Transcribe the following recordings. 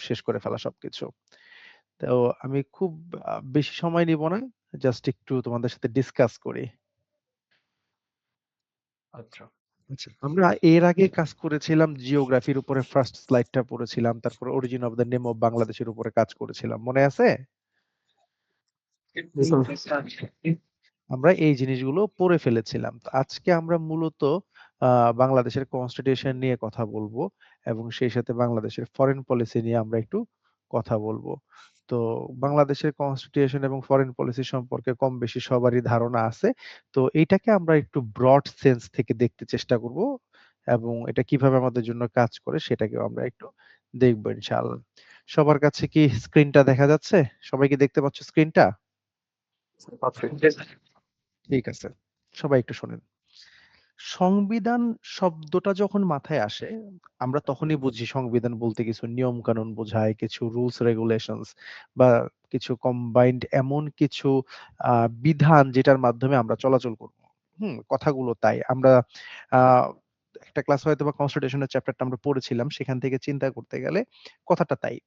শেষ করে ফেলা সবকিছু। তো আমি খুব বেশি সময় নিব না। জাস্ট একটু তোমাদের সাথে ডিসকাস করি। আচ্ছা। আচ্ছা, আমরা এর আগে কাজ করেছিলাম জিওগ্রাফির উপরে ফার্স্ট স্লাইডটা পড়েছিলাম। তারপর origin of the name of বাংলাদেশের উপরে কাজ করেছিলাম। মনে আছে? আমরা এই জিনিসগুলো পড়ে ফেলেছিলাম। তো আজকে আমরা মূলত বাংলাদেশের কনস্টিটিউশন নিয়ে কথা বলবো এবং সেই সাথে বাংলাদেশের ফরেন পলিসি নিয়ে আমরা একটু কথা বলবো। তো বাংলাদেশের কনস্টিটিউশন এবং ফরেন পলিসি সম্পর্কে কম বেশি সবারই ধারণা আছে। তো এইটাকে আমরা একটু ব্রড সেন্স থেকে দেখতে চেষ্টা করব এবং এটা কিভাবে আমাদের জন্য কাজ করে সেটাকেও আমরা একটু দেখব ইনশাআল্লাহ। সবার কাছে কি স্ক্রিনটা দেখা যাচ্ছে? সবাই কি দেখতে পাচ্ছ স্ক্রিনটা? পাচ্ছি। ঠিক আছে। সবাই একটু শোনেন। সংবিধান শব্দটা যখন মাথায় আসে, আমরা তখনই বুঝি সংবিধান বলতে কিছু নিয়ম কানুন বোঝায়, কিছু রুলস রেগুলেশনস বা কিছু কম্বাইন্ড এমন কিছু বিধান যেটার মাধ্যমে আমরা চলাচল করব। কথাগুলো তাই। আমরা আ একটা ক্লাস হয়তোবা কনস্টিটিউশনের চ্যাপ্টারটা আমরা পড়েছিলাম। সেখান থেকে চিন্তা করতে গেলে কথাটা তাই।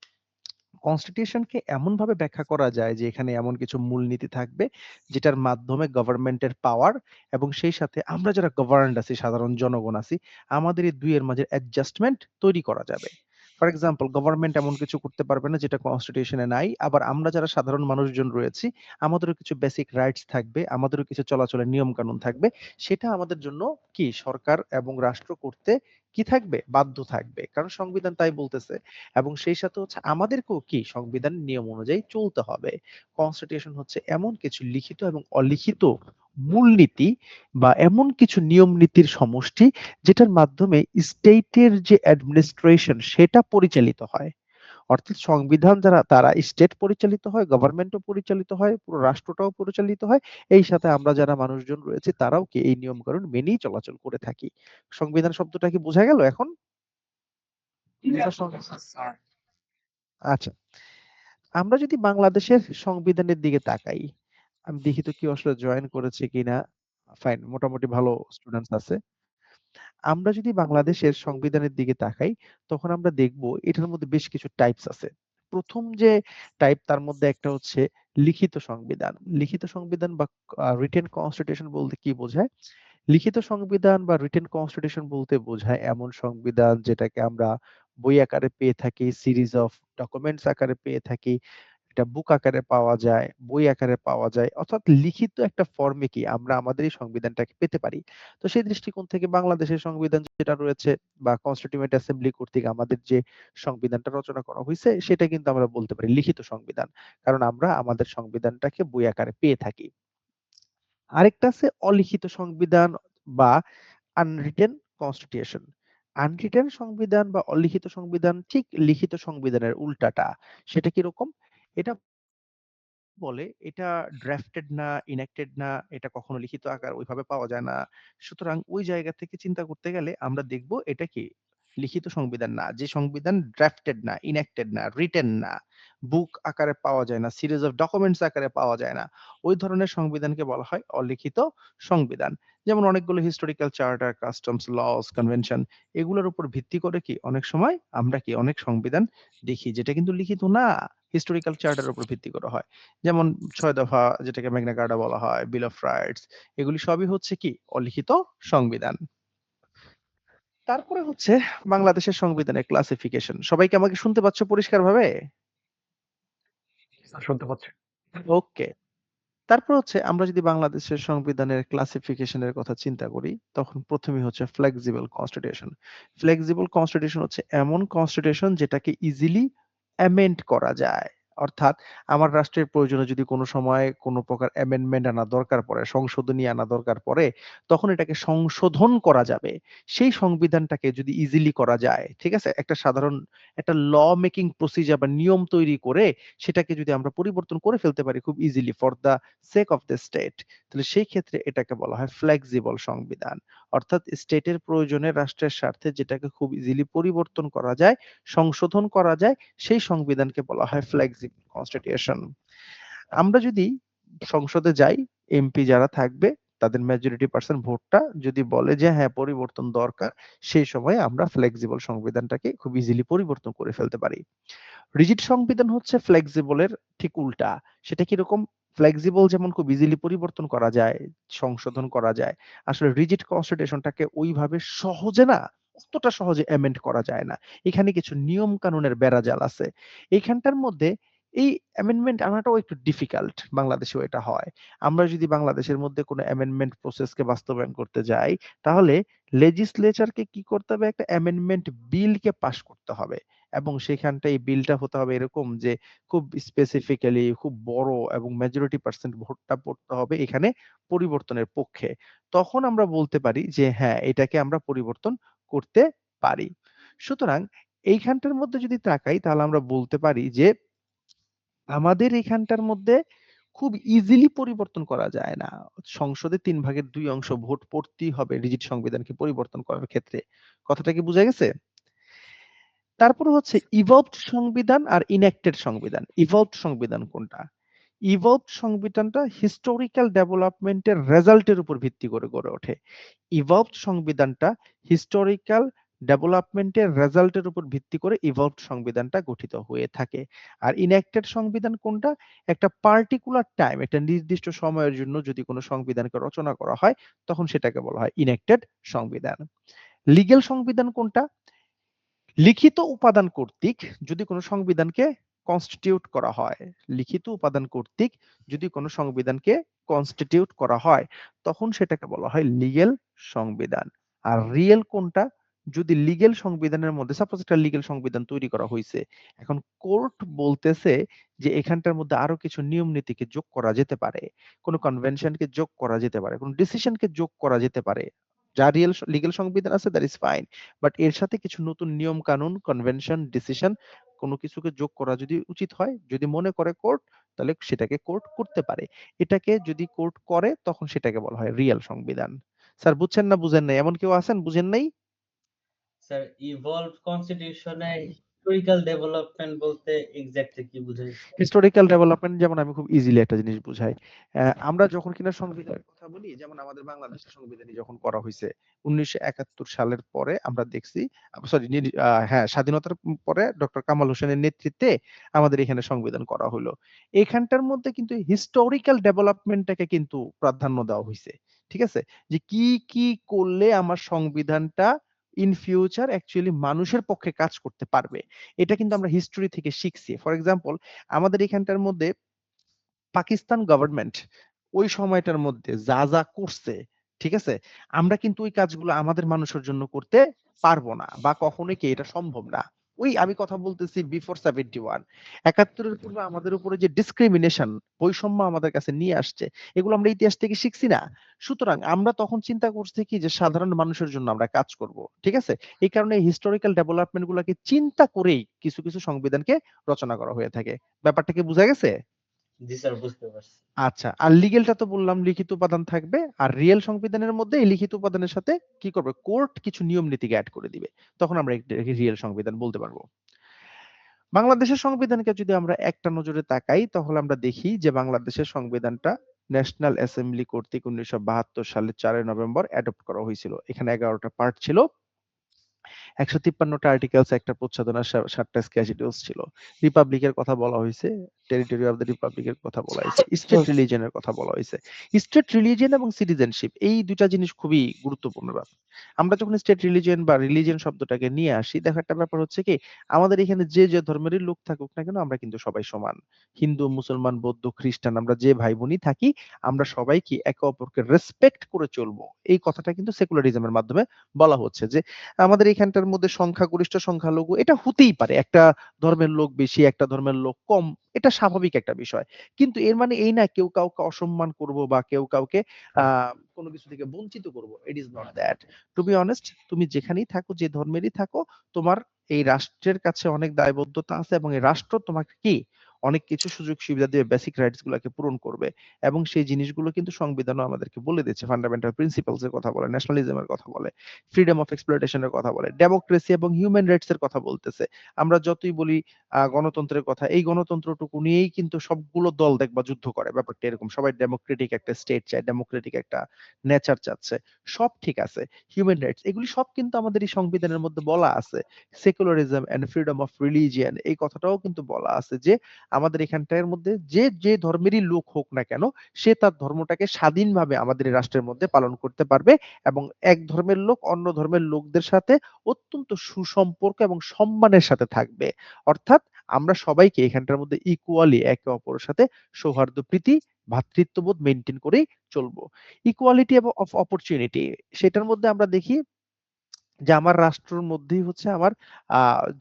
কনস্টিটিউশনকে এমনভাবে ব্যাখ্যা করা যায় যে এখানে এমন কিছু মূলনীতি থাকবে যেটার মাধ্যমে গভর্নমেন্টের পাওয়ার এবং সেই সাথে আমরা যারা গভর্নড আছি সাধারণ জনগণ আছি আমাদের এই দুইয়ের মাঝে অ্যাডজাস্টমেন্ট তৈরি করা যাবে। ফর এক্সাম্পল গভর্নমেন্ট এমন কিছু করতে পারবে না যেটা কনস্টিটিউশনে নাই, আবার আমরা যারা সাধারণ মানুষজন রয়েছি আমাদেরও কিছু বেসিক রাইটস থাকবে, আমাদেরও কিছু চলাচলের নিয়ম কানুন থাকবে, সেটা আমাদের জন্য কি সরকার এবং রাষ্ট্র করতে কি থাকবে বাধ্য থাকবে, কারণ সংবিধান তাই বলতেছে। এবং সেই সাথে হচ্ছে আমাদেরকেও কি সংবিধানের নিয়ম অনুযায়ী চলতে হবে। কনস্টিটিউশন হচ্ছে এমন কিছু লিখিত এবং অলিখিত মূলনীতি বা এমন কিছু নিয়ম নীতির সমষ্টি যেটার মাধ্যমে স্টেটের যে অ্যাডমিনিস্ট্রেশন সেটা পরিচালিত হয়। অর্থাৎ সংবিধান যারা তারা স্টেট পরিচালিত হয়, গভর্নমেন্টও পরিচালিত হয়, পুরো রাষ্ট্রটাও পরিচালিত হয়। এই সাথে আমরা যারা মানুষজন রয়েছে তারাও কি এই নিয়ম কানুন মেনেই চলাচল করে থাকি। সংবিধান শব্দটা কি বোঝা গেল এখন? আচ্ছা, আমরা যদি বাংলাদেশের সংবিধানের দিকে তাকাই, আমি দেখি তো কেউ আসলে জয়েন করেছে কিনা। ফাইন, মোটামুটি ভালো স্টুডেন্টস আছে। আমরা যদি বাংলাদেশের সংবিধানের দিকে তাকাই তখন আমরা দেখব এটার মধ্যে বেশ কিছু টাইপস আছে। প্রথম যে টাইপ তার মধ্যে একটা হচ্ছে লিখিত সংবিধান। লিখিত সংবিধান বা রিটেন কনস্টিটিউশন বলতে কি বোঝায়? লিখিত সংবিধান বা রিটেন কনস্টিটিউশন বলতে বোঝায় এমন সংবিধান যেটাকে আমরা বই আকারে পেয়ে থাকি, সিরিজ অফ ডকুমেন্টস আকারে পেয়ে থাকি, এটা বুক আকারে পাওয়া যায়, বই আকারে পাওয়া যায়, অর্থাৎ লিখিত একটা ফর্মে কি আমরা আমাদের এই সংবিধানটাকে পেতে পারি। তো সেই দৃষ্টিকোণ থেকে বাংলাদেশের সংবিধান যেটা রয়েছে বা কনস্টিটিউয়েন্ট অ্যাসেম্বলি কর্তৃক আমাদের যে সংবিধানটা রচনা করা হয়েছে সেটা কিন্তু আমরা বলতে পারি লিখিত সংবিধান, কারণ আমরা আমাদের সংবিধানটাকে বই আকারে পেয়ে থাকি। আরেকটা আছে অলিখিত সংবিধান বা আনরিটেন কনস্টিটিউশন। আনরিটেন সংবিধান বা অলিখিত সংবিধান ঠিক লিখিত সংবিধানের উল্টাটা। সেটা কিরকম? এটা বলে এটা ড্রাফটেড না, ইনেক্টেড না, এটা কখনো লিখিত আকার ওইভাবে পাওয়া যায় না। সুতরাং ওই জায়গা থেকে চিন্তা করতে গেলে আমরা দেখব এটা কি লিখিত সংবিধান না। যে সংবিধান ড্রাফটেড না, ইনেক্টেড না, রিটেন না, বুক আকারে পাওয়া যায় না, সিরিজ অফ ডকুমেন্টস আকারে পাওয়া যায় না, ওই ধরনের সংবিধানকে বলা হয় অলিখিত সংবিধান। যেমন অনেকগুলো historical charter, customs, laws, convention এগুলোর উপর ভিত্তি করে কি অনেক সময় আমরা কি অনেক সংবিধান দেখি যেটা কিন্তু লিখিত না, হিস্টোরিক্যাল চার্টার উপর ভিত্তি করা হয়। যেমন ৬ দফা যেটাকে ম্যাগনা কার্টা বলা হয়, বিল অফ রাইটস, এগুলি সবই হচ্ছে কি অলিখিত সংবিধান। তারপরে হচ্ছে বাংলাদেশের সংবিধানের ক্লাসিফিকেশন। সবাই কি আমাকে শুনতে পাচ্ছ পরিষ্কারভাবে? শুনতে পাচ্ছি। ওকে। তারপর হচ্ছে আমরা যদি বাংলাদেশের সংবিধানের ক্লাসিফিকেশনের কথা চিন্তা করি তখন প্রথমেই হচ্ছে ফ্লেক্সিবল কনস্টিটিউশন। ফ্লেক্সিবল কনস্টিটিউশন হচ্ছে এমন কনস্টিটিউশন যেটাকে ইজিলি অ্যামেন্ড করা যায়। অর্থাৎ আমার রাষ্ট্রের প্রয়োজনে যদি কোনো সময় কোনো প্রকার অ্যামেন্ডমেন্ট আনা দরকার পড়ে, সংশোধনী আনা দরকার পড়ে, তখন এটাকে সংশোধন করা যাবে। সেই সংবিধানটাকে যদি ইজিলি করা যায়, ঠিক আছে? একটা সাধারণ একটা ল মেকিং প্রসিজার বা নিয়ম তৈরি করে সেটাকে যদি আমরা পরিবর্তন করে ফেলতে পারি খুব easily for the sake of the state, তাহলে সেই ক্ষেত্রে এটাকে বলা হয় ফ্লেক্সিবল সংবিধান। অর্থাৎ স্টেটের প্রয়োজনে রাষ্ট্রের স্বার্থে যেটাকে খুব ইজিলি পরিবর্তন করা যায়, সংশোধন করা যায়, সেই সংবিধানকে বলা হয় ফ্লেক্সিবল কনস্টিটিউশন। আমরা যদি সংসদে যাই, এমপি যারা থাকবে তাদের মেজরিটি পার্সেন্ট ভোটটা যদি বলে যে হ্যাঁ পরিবর্তন দরকার, সেই সময় আমরা ফ্লেক্সিবল সংবিধানটাকে খুব ইজিলি পরিবর্তন করে ফেলতে পারি। রিজিড সংবিধান হচ্ছে ফ্লেক্সিবলের ঠিক উল্টা। সেটা কিরকম? ফ্লেক্সিবল যেমন খুব ইজিলি পরিবর্তন করা যায়, সংশোধন করা যায়। আসলে রিজিড কনস্টিটিউশনটাকে ওইভাবে সহজে না, অতটা সহজে অ্যামেন্ড করা যায় না। এখানে কিছু নিয়ম কানুনের বেড়াজাল আছে। এইখানটার মধ্যে এই অ্যামেন্ডমেন্ট আনাটাও একটু ডিফিকাল্ট। বাংলাদেশেও এটা হয়। আমরা যদি বাংলাদেশের মধ্যে কোনো অ্যামেন্ডমেন্ট প্রসেসকে বাস্তবায়ন করতে যাই, তাহলে লেজিসলেচারকে কি করতে হবে? একটা অ্যামেন্ডমেন্ট বিলকে পাস করতে হবে। এবং সেখানটা এই বিলটা হতে হবে এরকম যে খুব স্পেসিফিক্যালি খুব বড় এবং মেজরিটি পার্সেন্ট ভোটটা পড়তে হবে এখানে পরিবর্তনের পক্ষে। তখন আমরা বলতে পারি যে হ্যাঁ, এটাকে আমরা পরিবর্তন করতে পারি। সুতরাং এইখানটার মধ্যে যদি তাকাই তাহলে আমরা বলতে পারি যে আমাদের এখানটার মধ্যে খুব ইজিলি পরিবর্তন করা যায় না। সংসদে ৩ ভাগের ২ অংশ ভোট পড়তেই হবে রিজিড সংবিধানকে পরিবর্তন করার ক্ষেত্রে। কথাটা কি বুঝা গেছে? তারপরে হচ্ছে ইভলভড সংবিধান আর ইনঅ্যাক্টেড সংবিধান। ইভলভড সংবিধান কোনটা? ইভলভড সংবিধানটা হিস্টোরিক্যাল ডেভেলপমেন্টের রেজাল্টের উপর ভিত্তি করে গড়ে ওঠে। ইভলভড সংবিধানটা হিস্টোরিক্যাল ডেভেলপমেন্টের রেজাল্টের উপর ভিত্তি করে ইভলভড সংবিধানটা গঠিত হয়ে থাকে। আর ইনঅ্যাক্টেড সংবিধান কোনটা? একটা পার্টিকুলার টাইম, একটা নির্দিষ্ট সময়ের জন্য যদি কোনো সংবিধানকে রচনা করা হয়, তখন সেটাকে বলা হয় ইনঅ্যাক্টেড সংবিধান। লিগ্যাল সংবিধান কোনটা? লিখিত উপাদান কর্তৃক যদি কোনো সংবিধানকে কনস্টিটিউট করা হয়, লিখিত উপাদান কর্তৃক যদি কোনো সংবিধানকে কনস্টিটিউট করা হয়, তখন সেটাকে বলা হয় লিগ্যাল সংবিধান। আর রিয়েল কোনটা? যদি লিগ্যাল সংবিধানের মধ্যে সাপোজ একটা লিগ্যাল সংবিধান তৈরি করা হইছে, এখন কোর্ট বলতেছে যে এখানটার মধ্যে আরো কিছু নিয়ম নীতিকে যোগ করা যেতে পারে, কোনো কনভেনশনকে যোগ করা যেতে পারে, কোনো ডিসিশনকে যোগ করা যেতে পারে। যা রিয়েল লিগ্যাল সংবিধান আছে দ্যাট ইজ ফাইন। বাট এর সাথে কিছু নতুন নিয়ম কানুন, কনভেনশন, ডিসিশন কোনো কিছুকে যোগ করা যদি উচিত হয়, যদি মনে করে কোর্ট, তাহলে সেটাকে কোর্ট করতে পারে। এটাকে যদি কোর্ট করে তখন সেটাকে বলা হয় রিয়েল সংবিধান। স্যার বুঝছেন না বুঝেন নাই? এমন কেউ আছেন বুঝেন নাই? স্যার ইভলভ কনস্টিটিউশনে হিস্টোরিক্যাল ডেভেলপমেন্ট বলতে এক্স্যাক্টলি কি বুঝাইছে? হিস্টোরিক্যাল ডেভেলপমেন্ট যেমন আমি খুব ইজিলি একটা জিনিস বুঝাই। আমরা যখন কিনা সংবিধানের কথা বলি, যেমন আমাদের বাংলাদেশের সংবিধানই যখন করা হইছে ১৯৭১ সালের পরে আমরা দেখছি, সরি, হ্যাঁ, স্বাধীনতার পরে ডক্টর কামাল হোসেনের নেতৃত্বে আমাদের এখানে সংবিধান করা হলো। এখানটার মধ্যে কিন্তু হিস্টোরিক্যাল ডেভেলপমেন্টটাকে কিন্তু প্রাধান্য দেওয়া হইছে। ঠিক আছে? যে কি, কি করলে আমার সংবিধানটা ইন ফিউচার অ্যাকচুয়ালি মানুষের পক্ষে কাজ করতে পারবে। এটা কিন্তু আমরা হিস্ট্রি থেকে শিখছি। ফর এক্সাম্পল আমাদের এখানটার মধ্যে পাকিস্তান গভর্নমেন্ট ওই সময়টার মধ্যে যা, যা করছে, ঠিক আছে? আমরা কিন্তু ওই কাজগুলো আমাদের মানুষের জন্য করতে পারবো না বা কখনোই কি এটা সম্ভব না। ওই আমি কথা বলতেছি বিফোর 71। ৭১ এর পূর্বে আমাদের উপরে যে ডিসক্রিমিনেশন, বৈষম্য আমাদের কাছে নিয়ে আসছে, এগুলো আমরা ইতিহাস থেকে শিখছি না? সুতরাং আমরা তখন চিন্তা করছি কি যে সাধারণ মানুষের জন্য আমরা কাজ করব। ঠিক আছে? এই কারণে হিস্টোরিক্যাল ডেভেলপমেন্ট গুলাকে চিন্তা করেই কিছু, কিছু সংবিধানকে রচনা করা হয়ে থাকে। ব্যাপারটা কি বুঝা গেছে? জি স্যার, বুঝতে পারছি। আচ্ছা। আর লিগ্যালটা তো বললাম লিখিত উপাদান থাকবে। আর রিয়েল সংবিধানের মধ্যে এই লিখিত উপাদানের সাথে কি করবে? কোর্ট কিছু নিয়ম নীতিকে এড করে দিবে। তখন আমরা এটাকে রিয়েল সংবিধান বলতে পারবো। বাংলাদেশের সংবিধানকে যদি আমরা একটা নজরে তাকাই তাহলে আমরা দেখি যে বাংলাদেশের সংবিধানটা ন্যাশনাল অ্যাসেম্বলি কর্তৃক ১৯৭২ সালের ৪ নভেম্বর অ্যাডপ্ট করা হয়েছিল। এখানে ১১টা পার্ট ছিল। ১৫৩টা আর্টিকেলস, একটা প্রচ্ছদনা, ৭টা স্ক্যাজিডিউলস ছিল। রিপাবলিকের কথা বলা হইছে, টেরিটরি অফ দ্য রিপাবলিকের কথা বলা হইছে, স্টেট রিলিজিয়ন এর কথা বলা হইছে। স্টেট রিলিজিয়ন এবং সিটিজেনশিপ এই ২ টা জিনিস খুবই গুরুত্বপূর্ণ ব্যাপার। আমরা যখন স্টেট রিলিজিয়ন বা রিলিজিয়ন শব্দটাকে নিয়ে আসি, দেখো একটা ব্যাপার হচ্ছে কি, আমাদের এখানে যে, যে ধর্মেরই লোক থাকুক না কেন আমরা কিন্তু সবাই সমান। হিন্দু, মুসলমান, বৌদ্ধ, খ্রিস্টান আমরা যে ভাই-বোনই থাকি, আমরা সবাই কি একে অপরকে রেসপেক্ট করে চলবো। এই কথাটা কিন্তু সেকুলারিজমের মাধ্যমে বলা হচ্ছে যে আমাদের এখানটার মধ্যে সংখ্যাগরিষ্ঠ সংখ্যালঘু এটা হতেই পারে। একটা ধর্মের লোক বেশি, একটা ধর্মের লোক কম। এটা স্বাভাবিক একটা বিষয়। কিন্তু এর মানে এই না কেউ কাউকে অসম্মান করব বা কেউ কাউকে আ কোন কিছু থেকে বঞ্চিত করব। It is not that. To be honest, তুমি যেখানেই থাকো, যে ধর্মেরই থাকো, তোমার এই রাষ্ট্রের কাছে অনেক দায়বদ্ধতা আছে এবং এই রাষ্ট্র তোমাকে কি অনেক কিছু সুযোগ সুবিধা দিয়ে বেসিক রাইটস গুলাকে পূরণ করবে এবং সেই জিনিসগুলো কিন্তু সংবিধানও আমাদেরকে বলে দিচ্ছে। ফান্ডামেন্টাল প্রিন্সিপলস এর কথা বলে, ন্যাশনালিজম এর কথা বলে, ফ্রিডম অফ এক্সপ্লয়টেশন এর কথা বলে, ডেমোক্রেসি এবং হিউম্যান রাইটস এর কথা বলতেছে। আমরা যতই বলি গণতন্ত্রের কথা, এই গণতন্ত্রটুকু নিয়েই কিন্তু সবগুলো দল দেখবা যুদ্ধ করে। ব্যাপারটা এরকম। সবাই ডেমোক্রেটিক একটা স্টেট চায়, ডেমোক্রেটিক একটা নেচার চাচ্ছে। সব ঠিক আছে। হিউম্যান রাইটস এগুলি সব কিন্তু আমাদের এই সংবিধানের মধ্যে বলা আছে। Secularism and freedom of religion এই কথাটাও কিন্তু বলা আছে যে আমাদের এখানটার মধ্যে যে ধর্মেরই লোক হোক না কেন সে তার ধর্মটাকে স্বাধীনভাবে আমাদের এই রাষ্ট্রের মধ্যে পালন করতে পারবে এবং এক ধর্মের লোক অন্য ধর্মের লোকদের সাথে অত্যন্ত সুসম্পর্ক এবং সম্মানের সাথে থাকবে। অর্থাৎ আমরা সবাইকে এখানটার মধ্যে ইকুয়ালি একে অপরের সাথে সৌহার্দ্য প্রীতি ভ্রাতৃত্ববোধ মেনটেন করেই চলবো। ইকুয়ালিটি এবং অফ অপরচুনিটি সেটার মধ্যে আমরা দেখি যে আমার রাষ্ট্রের মধ্যেই হচ্ছে আমার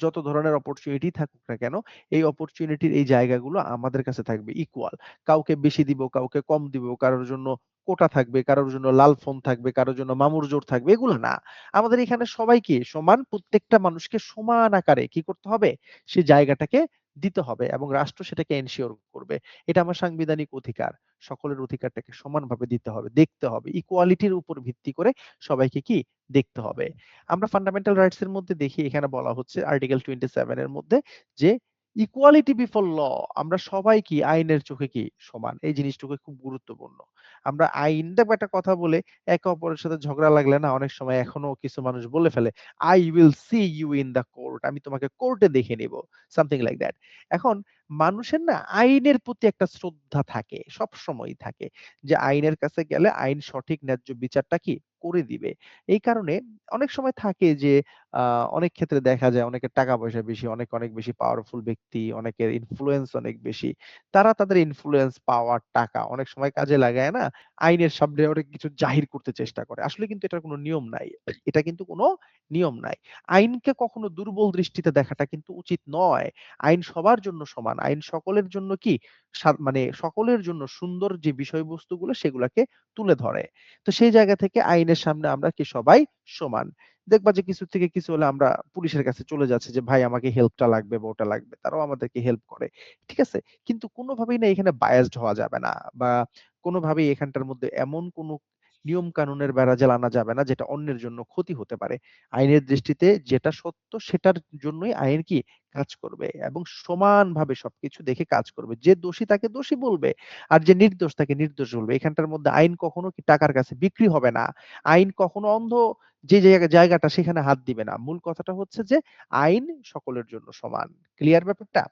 যত ধরনের অপরচুনিটি থাকুক না কেন, এই অপরচুনিটির এই জায়গাগুলো আমাদের কাছে থাকবে ইকুয়াল। কাউকে বেশি দিব, কাউকে কম দিব, কারোর জন্য কোটা থাকবে, কারোর জন্য লাল ফোন থাকবে, কারোর জন্য মামুর জোর থাকবে, এগুলো না। আমাদের এখানে সবাইকে সমান, প্রত্যেকটা মানুষকে সমান আকারে কি করতে হবে? সে জায়গাটাকে দিতে হবে এবং রাষ্ট্র সেটাকে এনশিওর করবে। এটা আমার সাংবিধানিক অধিকার। সকলের অধিকারটাকে সমানভাবে দিতে হবে, দেখতে হবে। ইকুয়ালিটির উপর ভিত্তি করে সবাইকে কি দেখতে হবে। আমরা ফান্ডামেন্টাল রাইটস এর মধ্যে দেখি এখানে বলা হচ্ছে আর্টিকেল 27 এর মধ্যে যে ইকুয়ালিটি বিফোর ল, আমরা সবাই কি আইনের চোখে কি সমান। এই জিনিসটুকু খুব গুরুত্বপূর্ণ। আমরা আইন দেখো একটা কথা বলে একে অপরের সাথে ঝগড়া লাগলে না অনেক সময় এখনো কিছু মানুষ বলে ফেলে I will see you in the court, আমি তোমাকে কোর্টে দেখে নিব, সামথিং লাইক দ্যাট। এখন মানুষের না আইনের প্রতি একটা শ্রদ্ধা থাকে, সব সময় থাকে, যে আইনের কাছে গেলে আইন সঠিক ন্যায্য বিচারটা কি করে দিবে। এই কারণে অনেক সময় থাকে যে অনেক ক্ষেত্রে দেখা যায় অনেকের টাকা পয়সা বেশি, অনেক বেশি পাওয়ারফুল ব্যক্তি, অনেকের ইনফ্লুয়েন্স অনেক বেশি। তারা তাদের ইনফ্লুয়েন্স, পাওয়ার, টাকা অনেক সময় কাজে লাগায় না আইনের সামনে অনেক কিছু জাহির করতে চেষ্টা করে। আসলে কিন্তু এটার কোনো নিয়ম নাই। এটা কিন্তু কোনো নিয়ম নাই। আইনকে কখনো দুর্বল দৃষ্টিতে দেখাটা কিন্তু উচিত নয়। আইন সবার জন্য সমান। আইন সকলের জন্য কি মানে সকলের জন্য সুন্দর যে বিষয়বস্তুগুলো সেগুলাকে তুলে ধরে। তো সেই জায়গা থেকে আইনের সামনে আমরা কি সবাই সমান। দেখবা যে কিছু থেকে কিছু হলে আমরা পুলিশের কাছে চলে যাচ্ছি যে ভাই আমাকে হেল্পটা লাগবে বা ওটা লাগবে। তারাও আমাদেরকে হেল্প করে। ঠিক আছে? কিন্তু কোনোভাবেই না এখানে বায়াসড হওয়া যাবে না বা কোনোভাবেই এখানটার মধ্যে এমন কোনো নিয়ম কানুনের বেড়াজাল আনা যাবে না যেটা অন্যের জন্য ক্ষতি হতে পারে। আইনের দৃষ্টিতে যেটা সত্য সেটার জন্যই আইন কি কাজ করবে এবং সমানভাবে সবকিছু দেখে কাজ করবে। যে দোষী তাকে দোষী বলবে আর যে নির্দোষ তাকে নির্দোষ বলবে। এখানটার মধ্যে আইন কখনো কি টাকার কাছে বিক্রি হবে না। আইন কখনো অন্ধ যে জায়গাটা সেখানে হাত দিবে না। মূল কথাটা হচ্ছে যে আইন সকলের জন্য সমান। ক্লিয়ার ব্যাপারটা?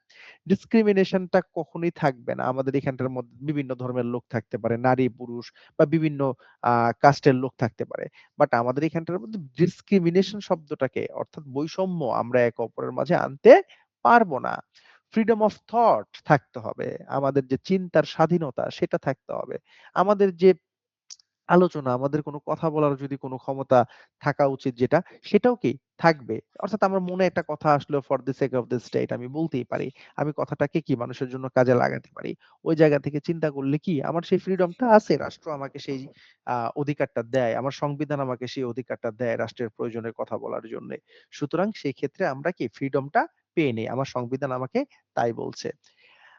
ডিসক্রিমিনেশনটা কখনোই থাকবে না। আমাদের এখানটার মধ্যে বিভিন্ন ধর্মের লোক থাকতে পারে, নারী, পুরুষ বা বিভিন্ন কাস্টের লোক থাকতে পারে। বাট আমাদের এখানটার মধ্যে ডিসক্রিমিনেশন শব্দটাকে অর্থাৎ বৈষম্য আমরা একে অপরের মাঝে আনতে পারব না। ফ্রিডম অফ থট থাকতে হবে। আমাদের যে চিন্তার স্বাধীনতা সেটা থাকতে হবে। আমাদের যে আলোচনা, আমাদের কোনো কথা বলার যদি কোনো ক্ষমতা থাকা উচিত যেটা, সেটাও কি থাকবে। অর্থাৎ আমার মনে একটা কথা আসলো for the sake of the state আমি বলতেই পারি। আমি কথাটাকে কি মানুষের জন্য কাজে লাগাতে পারি। ওই জায়গা থেকে চিন্তা করলে কি আমার সেই ফ্রিডমটা আছে। রাষ্ট্র আমাকে সেই অধিকারটা দেয়। আমার সংবিধান আমাকে সেই অধিকারটা দেয় রাষ্ট্রের প্রয়োজনের কথা বলার জন্যে। সুতরাং সেই ক্ষেত্রে আমরা কি ফ্রিডমটা পেয়ে নেই। আমার সংবিধান আমাকে তাই বলছে।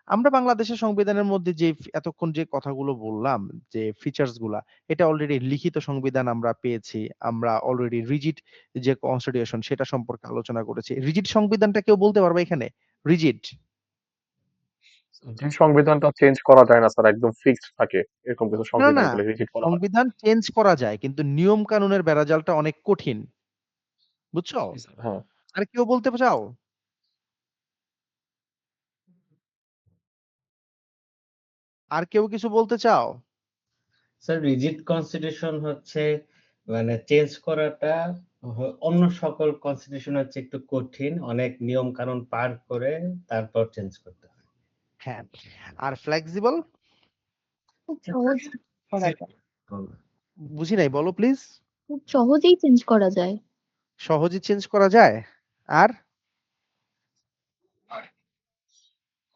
আমরা বাংলাদেশের সংবিধানের মধ্যে যে এতক্ষণ যে কথাগুলো বললাম যে ফিচার্স গুলা এটা অলরেডি লিখিত সংবিধান আমরা পেয়েছি। আমরা অলরেডি রিজিড যে কনস্টিটিউশন সেটা সম্পর্কে আলোচনা করেছি। রিজিড সংবিধানটা কেউ বলতে পারবে এখানে? রিজিড? যে সংবিধানটা চেঞ্জ করা যায় না স্যার, একদম ফিক্সড থাকে এরকম কিছু না, না। সংবিধানগুলো রিজিড বলা হয়। সংবিধান চেঞ্জ করা যায় কিন্তু নিয়ম কানুনের বেড়াজালটা অনেক কঠিন। বুঝছো? জি স্যার, হ্যাঁ। আর কেউ বলতে চাও? আর কেউ কিছু বলতে চাও? স্যার রিজিড কনস্টিটিউশন হচ্ছে মানে চেঞ্জ করাটা অন্য সকল কনস্টিটিউশন হচ্ছে একটু কঠিন। অনেক নিয়ম কানুন পার করে তারপর চেঞ্জ করতে হয়। হ্যাঁ। আর ফ্লেক্সিবল? খুব সহজ করা যায়। বুঝি নাই, বলো প্লিজ। খুব সহজেই চেঞ্জ করা যায়। সহজে চেঞ্জ করা যায়। আর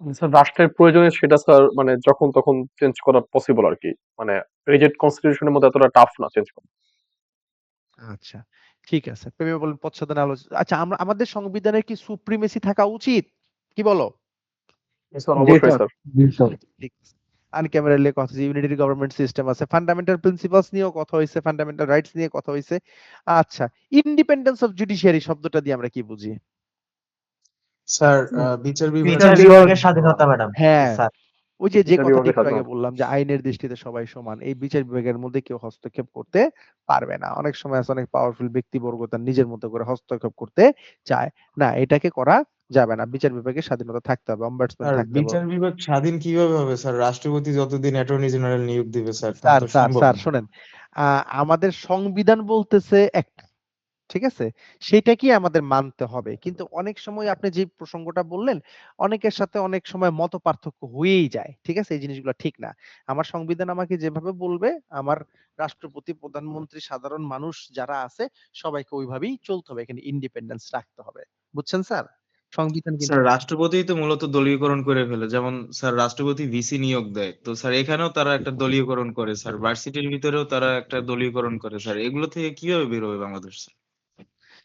স্যার রাষ্ট্রের প্রয়োজনে সেটা স্যার মানে যখন তখন চেঞ্জ করা পসিবল আর কি। মানে রিজিড কনস্টিটিউশনের মধ্যে এতটা টাফ না চেঞ্জ করা। আচ্ছা, ঠিক আছে। প্রেমে বলেন পশ্চাদনে আচ্ছা, আমরা আমাদের সংবিধানের কি সুপ্রিমেসি থাকা উচিত? কি বলো? স্যার জি অবশ্যই স্যার। স্যার। জি স্যার। ঠিক আছে। আনক্যামেরালি কথা হইছে, ইউনিটারি গভর্নমেন্ট সিস্টেম আছে, ফান্ডামেন্টাল প্রিন্সিপালস নিয়েও কথা হইছে, ফান্ডামেন্টাল রাইটস নিয়ে কথা হইছে। আচ্ছা, ইন্ডিপেন্ডেন্স অফ জুডিশিয়ারি শব্দটা দিয়ে আমরা কি বুঝি? স্যার হুম। বিচার বিচার বিভাগ বিভাগের স্বাধীনতা ম্যাডাম। হ্যাঁ, স্যার ওই যে বিচার কথাটা বিভাগের একটু আগে স্বাধীনতা। বললাম যে আইনের দৃষ্টিতে সবাই সমান। এই বিচার বিভাগের মধ্যে কেউ হস্তক্ষেপ করতে পারবে না। অনেক সময় আছে অনেক পাওয়ারফুল ব্যক্তিবর্গ তার নিজের মতো করে হস্তক্ষেপ করতে চায়। না, এটাকে করা যাবে না। বিচার বিভাগের স্বাধীনতা থাকতে হবে, অম্বাডসম্যান স্যার থাকতে হবে। বিচার বিভাগ স্বাধীন কিভাবে হবে স্যার? রাষ্ট্রপতি যতদিন অ্যাটর্নি জেনারেল নিয়োগ দিবে স্যার তা স্যার, তো স্যার, সম্ভব স্যার না। শোনেন। আ আমাদের সংবিধান বলতেছে একটা, ঠিক আছে? সেটাকেই আমাদের মানতে হবে। কিন্তু অনেক সময় আপনি যে প্রসঙ্গটা বললেন, অনেকের সাথে অনেক সময় মতপার্থক্য হয়েই যায়। ঠিক আছে? এই জিনিসগুলা ঠিক না। আমার সংবিধান আমাকে যেভাবে বলবে, আমার রাষ্ট্রপতি, প্রধানমন্ত্রী, সাধারণ মানুষ যারা আছে সবাইকে ওইভাবেই চলতে হবে। এখানে ইন্ডিপেন্ডেন্স রাখতে হবে। বুঝছেন স্যার? সংবিধান কিন্তু স্যার রাষ্ট্রপতিই তো মূলত দলীয়করণ করে ফেলে। যেমন স্যার রাষ্ট্রপতি ভিসি নিয়োগ দেয়। তো স্যার এখানেও তারা একটা দলীয়করণ করে স্যার। ভার্সিটির ভিতরেও তারা একটা দলীয়করণ করে স্যার। এগুলো থেকে কিভাবে বের হবে বাংলাদেশ স্যার?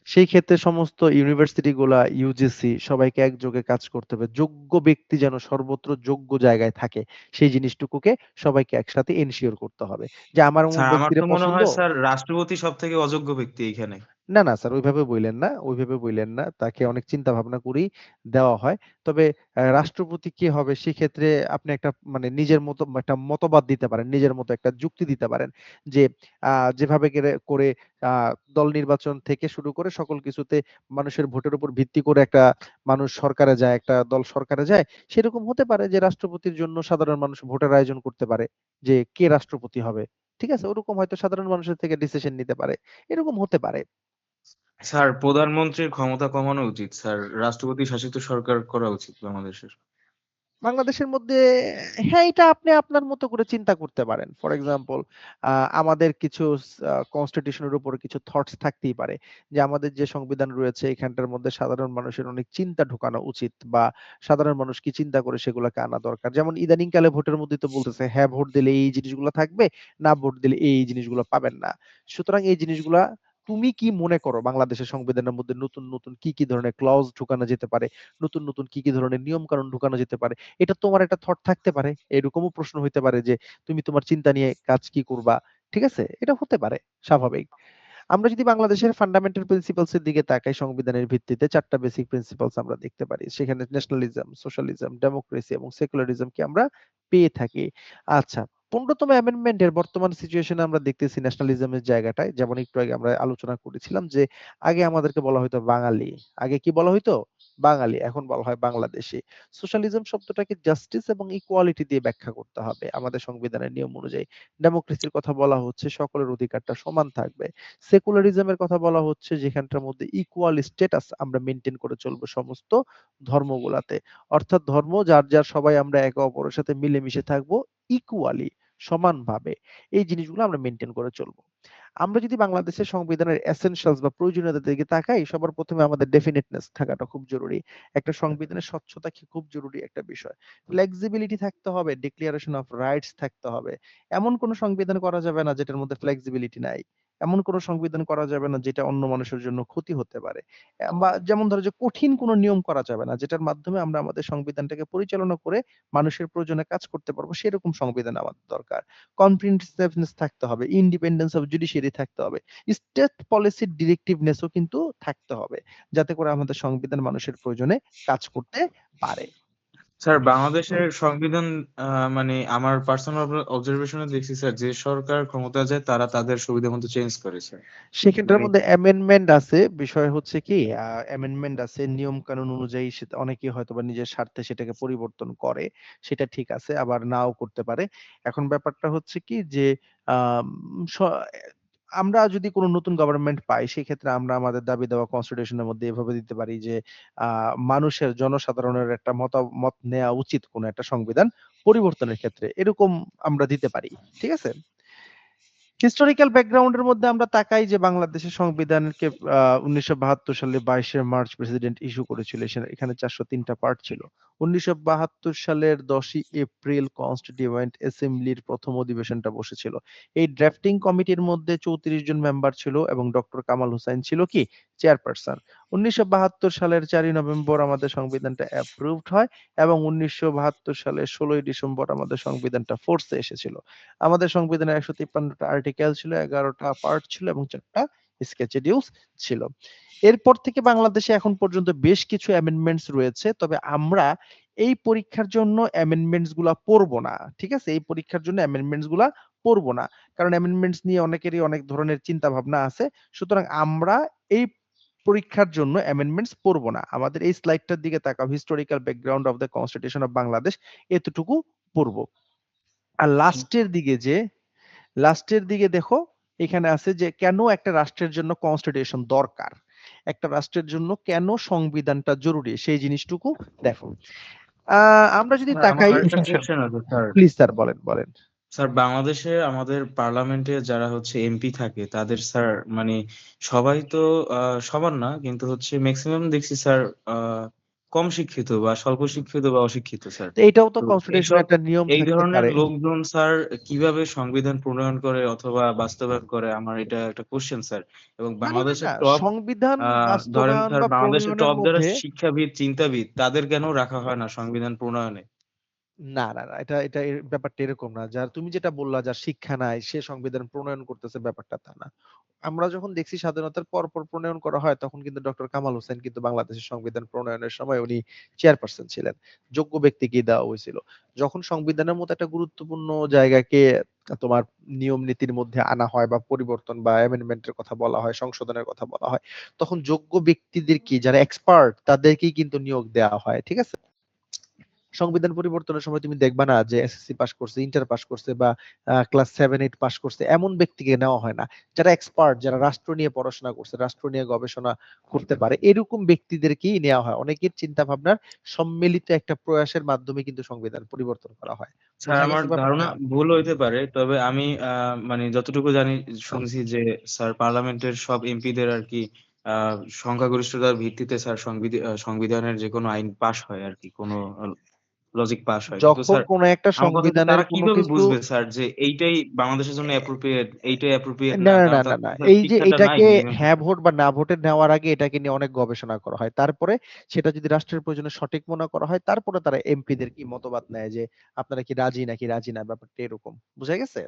সেই ক্ষেত্রে সমস্ত ইউনিভার্সিটি গুলা, ইউজিসি সবাইকে একযোগে কাজ করতে হবে। যোগ্য ব্যক্তি যেন সর্বত্র যোগ্য জায়গায় থাকে। সেই জিনিসটুকুকে সবাইকে একসাথে এনশিওর করতে হবে। যে আমার অমুক স্যার আমার ব্যক্তিরে তো মনে পছন্দ। হয় স্যার রাষ্ট্রপতি সবথেকে অযোগ্য ব্যক্তি এইখানে। না, না স্যার ওইভাবে বইলেন না, ওইভাবে বইলেন না। তাকে অনেক চিন্তা ভাবনা করেই দেওয়া হয়। তবে রাষ্ট্রপতি কে হবে সেক্ষেত্রে আপনি একটা মানে নিজের মতো একটা মতবাদ দিতে পারেন। নিজের মতো একটা যুক্তি দিতে পারেন। যে যেভাবে করে আ দল নির্বাচন থেকে শুরু করে সকল কিছুতে মানুষের ভোটের উপর ভিত্তি করে একটা মানুষ সরকারে যায়, একটা দল সরকারে যায়। সেরকম হতে পারে যে রাষ্ট্রপতির জন্য সাধারণ মানুষ ভোটের আয়োজন করতে পারে। যে কে রাষ্ট্রপতি হবে। ঠিক আছে? ওরকম হয়তো সাধারণ মানুষের থেকে ডিসিশন নিতে পারে। এরকম হতে পারে। স্যার প্রধানমন্ত্রীর ক্ষমতা কমানো উচিত স্যার। রাষ্ট্রপতি শাসিত সরকার করা উচিত বাংলাদেশের। বাংলাদেশের মধ্যে হ্যাঁ, এটা আপনি আপনার মতো করে চিন্তা করতে পারেন। ফর এক্সাম্পল আ আমাদের কিছু কনস্টিটিউশন এর উপরে কিছু থটস থাকতেই পারে। যে আমাদের যে সংবিধান রয়েছে এখানটার মধ্যে সাধারণ মানুষের অনেক চিন্তা ঢোকানো উচিত বা সাধারণ মানুষ কি চিন্তা করে সেগুলোকে আনা দরকার। যেমন ইদানিং কালে ভোটের মধ্যেই তো বলতেছে, হ্যাঁ, ভোট দিলে এই জিনিসগুলো থাকবে, না ভোট দিলে এই জিনিসগুলো পাবেন না। সুতরাং এই জিনিসগুলা তুমি কি মনে করো বাংলাদেশের সংবিধানের মধ্যে নতুন কি ধরনের ক্লজ ঢুকানো যেতে পারে? নতুন কি ধরনের নিয়ম কানুন ঢুকানো যেতে পারে? এটা তোমার একটা থট থাকতে পারে। এরকমও প্রশ্ন হইতে পারে যে তুমি তোমার চিন্তা নিয়ে কাজ কি করবা? ঠিক আছে? এটা হতে পারে, স্বাভাবিক। আমরা যদি বাংলাদেশের ফান্ডামেন্টাল প্রিন্সিপালস এর দিকে তাকাই সংবিধানের ভিত্তিতে ৪ টা বেসিক প্রিন্সিপালস আমরা দেখতে পারি। সেখানে ন্যাশনালিজম, সোশ্যালিজম, ডেমোক্রেসি এবং সেকুলারিজমকে আমরা পেয়ে থাকি। আচ্ছা, ১৫তম অ্যামেন্ডমেন্ট এর বর্তমান সিচুয়েশনে আমরা দেখতেছি ন্যাশনালিজমের জায়গাটায় যেমন একটু আগে আমরা আলোচনা করেছিলাম যে আগে আমাদেরকে বলা হইতো বাঙালি। আগে কি বলা হইতো? বাঙালি। এখন বলা হয় বাংলাদেশী। সোশ্যালিজম শব্দটাকে জাস্টিস এবং ইকুয়ালিটি দিয়ে ব্যাখ্যা করতে হবে আমাদের সংবিধানের নিয়ম অনুযায়ী। ডেমোক্রেসির কথা বলা হচ্ছে সকলের অধিকারটা সমান থাকবে। সেকুলারিজমের কথা বলা হচ্ছে যেখানটার মধ্যে ইকুয়াল স্ট্যাটাস আমরা মেইনটেইন করে চলবো সমস্ত ধর্মগুলাতে। অর্থাৎ ধর্ম যার সবাই আমরা একে অপরের সাথে মিলেমিশে থাকবো ইকুয়ালি, সমানভাবে। এই জিনিসগুলো আমরা মেইনটেইন করে চলবো। আমরা যদি বাংলাদেশের সংবিধানের এসেনশিয়ালস বা প্রয়োজনীয়তার দিকে তাকাই, সবার ১ম এ আমাদের ডেফিনিটনেস থাকাটা খুব জরুরি। একটা সংবিধানের স্বচ্ছতা কি খুব জরুরি একটা বিষয়। ফ্লেক্সিবিলিটি থাকতে হবে, ডিক্লারেশন অফ রাইটস থাকতে হবে। এমন কোন সংবিধান করা যাবে না যেটার মধ্যে ফ্লেক্সিবিলিটি নাই। এমন কোন সংবিধান করা যাবে না যেটা অন্য মানুষের জন্য ক্ষতি হতে পারে। বা যেমন ধরো যে কঠিন কোন নিয়ম করা যাবে না যেটার মাধ্যমে আমরা আমাদের সংবিধানটাকে পরিচালনা করে মানুষের প্রয়োজনে কাজ করতে পারবো সেরকম সংবিধান আমাদের দরকার। কম্প্রিহেনসিভনেস থাকতে হবে, ইন্ডিপেন্ডেন্স অফ জুডিশিয়ারি থাকতে হবে। স্টেট পলিসির ডিরেক্টিভনেস ও কিন্তু থাকতে হবে। যাতে করে আমাদের সংবিধান মানুষের প্রয়োজনে কাজ করতে পারে। স্যার বাংলাদেশের সংবিধান মানে আমার পার্সোনাল অবজারভেশনে দেখছি স্যার যে সরকার ক্ষমতায় যায় তারা তাদের সুবিধা মতো চেঞ্জ করে স্যার। সেখানটার মানে মধ্যে অ্যামেন্ডমেন্ট আছে। বিষয় হচ্ছে কি অ্যামেন্ডমেন্ট আছে নিয়ম কানুন অনুযায়ী সেটা অনেকেই হয়তোবা নিজের স্বার্থে সেটাকে পরিবর্তন করে। সেটা ঠিক আছে আবার নাও করতে পারে। এখন ব্যাপারটা হচ্ছে কি যে আম স আমরা যদি কোন নতুন গভর্নমেন্ট পাই সেক্ষেত্রে আমরা আমাদের দাবি দেওয়া কনস্টিটিউশন এর মধ্যে এভাবে দিতে পারি যে আ মানুষের জনসাধারণের একটা মতামত নেয়া উচিত কোন একটা সংবিধান পরিবর্তনের ক্ষেত্রে। এরকম আমরা দিতে পারি। ঠিক আছে? হিস্টোরিক্যাল ব্যাকগ্রাউন্ড এর মধ্যে আমরা তাকাই যে বাংলাদেশের সংবিধানকে ১৯৭২ সালে ২২শে মার্চ প্রেসিডেন্ট ইস্যু করেছিল। এখানে ৪০৩ টা পার্ট ছিল। 1972 সালের 10ই এপ্রিল কনস্টিটিউয়েন্ট অ্যাসেম্বলির প্রথম অধিবেশনটা বসেছিল। এই ড্রাফটিং কমিটির মধ্যে 34 জন মেম্বার ছিল এবং ডক্টর কামাল হোসেন ছিল কি চেয়ারপারসন। 1972 সালের 4ই নভেম্বর আমাদের সংবিধানটা অ্যাপ্রুভড হয় এবং 1972 সালের 16ই ডিসেম্বর আমাদের সংবিধানটা ফোর্সে এসেছিল। আমাদের সংবিধানে 153টা আর্টিকেল ছিল, 11টা পার্ট ছিল এবং 4টা স্কেচেডিউলস ছিল। এরপর থেকে বাংলাদেশে এখন পর্যন্ত বেশ কিছু অ্যামেন্ডমেন্টস রয়েছে, তবে আমরা এই পরীক্ষার জন্য অ্যামেন্ডমেন্টস গুলা পড়বো না। ঠিক আছে, এই পরীক্ষার জন্য অ্যামেন্ডমেন্টস গুলা পড়বো না, কারণ অ্যামেন্ডমেন্টস নিয়ে অনেকেরই অনেক ধরনের চিন্তা ভাবনা আছে। সুতরাং আমরা এই পরীক্ষার জন্য অ্যামেন্ডমেন্টস পড়বো না। আমাদের এই স্লাইডটার দিকে তাকাও, historical background of the constitution of Bangladesh, এতটুকু পড়বো। আর লাস্টের দিকে দেখো, এখানে আছে যে কেন একটা রাষ্ট্রের জন্য কনস্টিটিউশন দরকার, একটা রাষ্ট্রের জন্য কেন সংবিধানটা জরুরি, সেই জিনিসটুকু দেখো। আমরা যদি স্যার আমার তাকাই, আরেকটা কোশ্চেন আছে স্যার। প্লিজ স্যার বলেন বলেন। স্যার বাংলাদেশে আমাদের পার্লামেন্টে যারা হচ্ছে এমপি থাকে তাদের স্যার মানে সবাই তো সবার না, কিন্তু হচ্ছে ম্যাক্সিমাম দেখছি স্যার কম শিক্ষিত বা স্বল্প শিক্ষিত বা অশিক্ষিত স্যার। তো এটাও তো তো কনস্টিটিউশনের এইসব একটা নিয়ম এই থাকতে ধরনের পারে। লোকজন স্যার কিভাবে সংবিধান প্রণয়ন করে অথবা বাস্তবায়ন করে, আমার এটা একটা কোশ্চেন স্যার। এবং না না না বাংলাদেশের না, টপ সংবিধান ধরেন বাস্তবায়ন স্যার বা বাংলাদেশের প্রণয়নের টপ যারা মধ্যে শিক্ষাবিদ চিন্তাবিদ তাদের কেন রাখা হয় না সংবিধান প্রণয়নে? না, না, না। এটা ব্যাপারটা এরকম না। তুমি যেটা বললা যার শিক্ষা নাই সে সংবিধান প্রণয়ন করতেছে, ব্যাপারটা তা না। আমরা যখন দেখছি স্বাধীনতার পর প্রণয়ন করা হয়, তখন কিন্তু ডক্টর কামাল হোসেন কিন্তু বাংলাদেশের সংবিধান প্রণয়নের সময় উনি চেয়ারপারসন ছিলেন। যোগ্য ব্যক্তিকে দেওয়া হয়েছিল। যখন সংবিধানের মতো একটা গুরুত্বপূর্ণ জায়গাকে তোমার নিয়ম নীতির মধ্যে আনা হয় বা পরিবর্তন বা অ্যামেন্ডমেন্টের কথা বলা হয়, সংশোধনের কথা বলা হয়, তখন যোগ্য ব্যক্তিদের কি যারা এক্সপার্ট তাদেরকেই কিন্তু নিয়োগ দেওয়া হয়। ঠিক আছে? সংবিধান পরিবর্তনের সময় তুমি দেখবা না যে এসএসসি পাস করছে, ইন্টার পাস করছে বা ক্লাস 7-8 পাস করছে এমন ব্যক্তিকে নেওয়া হয় না। যারা এক্সপার্ট, যারা রাষ্ট্র নিয়ে পড়াশোনা করছে, রাষ্ট্র নিয়ে গবেষণা করতে পারে, এরকম ব্যক্তিদেরকেই নেওয়া হয়। অনেকের চিন্তা ভাবনার সম্মিলিত একটা প্রয়াসের মাধ্যমে কিন্তু সংবিধান পরিবর্তন করা হয়। স্যার বোঝা আমার গেছে ব্যাপারটা? ধারণা ভুল হইতে পারে, তবে আমি মানে যতটুকু জানি শুনছি যে স্যার পার্লামেন্টের সব এমপিদের আর কি আহ সংখ্যাগরিষ্ঠতার ভিত্তিতে স্যার সংবিধানের যে কোনো আইন পাশ হয় আর কি, কোনো লজিক পাশ হয়। কিন্তু যখন স্যার কোন একটা আমার কথা হচ্ছে সংবিধানের তারা কোনো কিভাবে কিছু বুঝবে স্যার যে এইটাই বাংলাদেশের জন্য অ্যাপ্রোপ্রিয়েট, এইটাই অ্যাপ্রোপ্রিয়েট না, না? না, না, কারণ না, তাদের না। তো স্যার এই যে শিক্ষাটা নাই এটাকে এলিমেন্টারি। হ্যাঁ ভোট বা না ভোটে নেওয়ার আগে এটাকে নিয়ে অনেক গবেষণা করা হয়। তারপরে সেটা যদি রাষ্ট্রের প্রয়োজনে সঠিক মনে করা হয়, তারপরে তারা এমপিদের কি মতবাদ নেয় যে আপনারা কি রাজি নাকি রাজি না, ব্যাপারটা এরকম। বুঝা গেছে?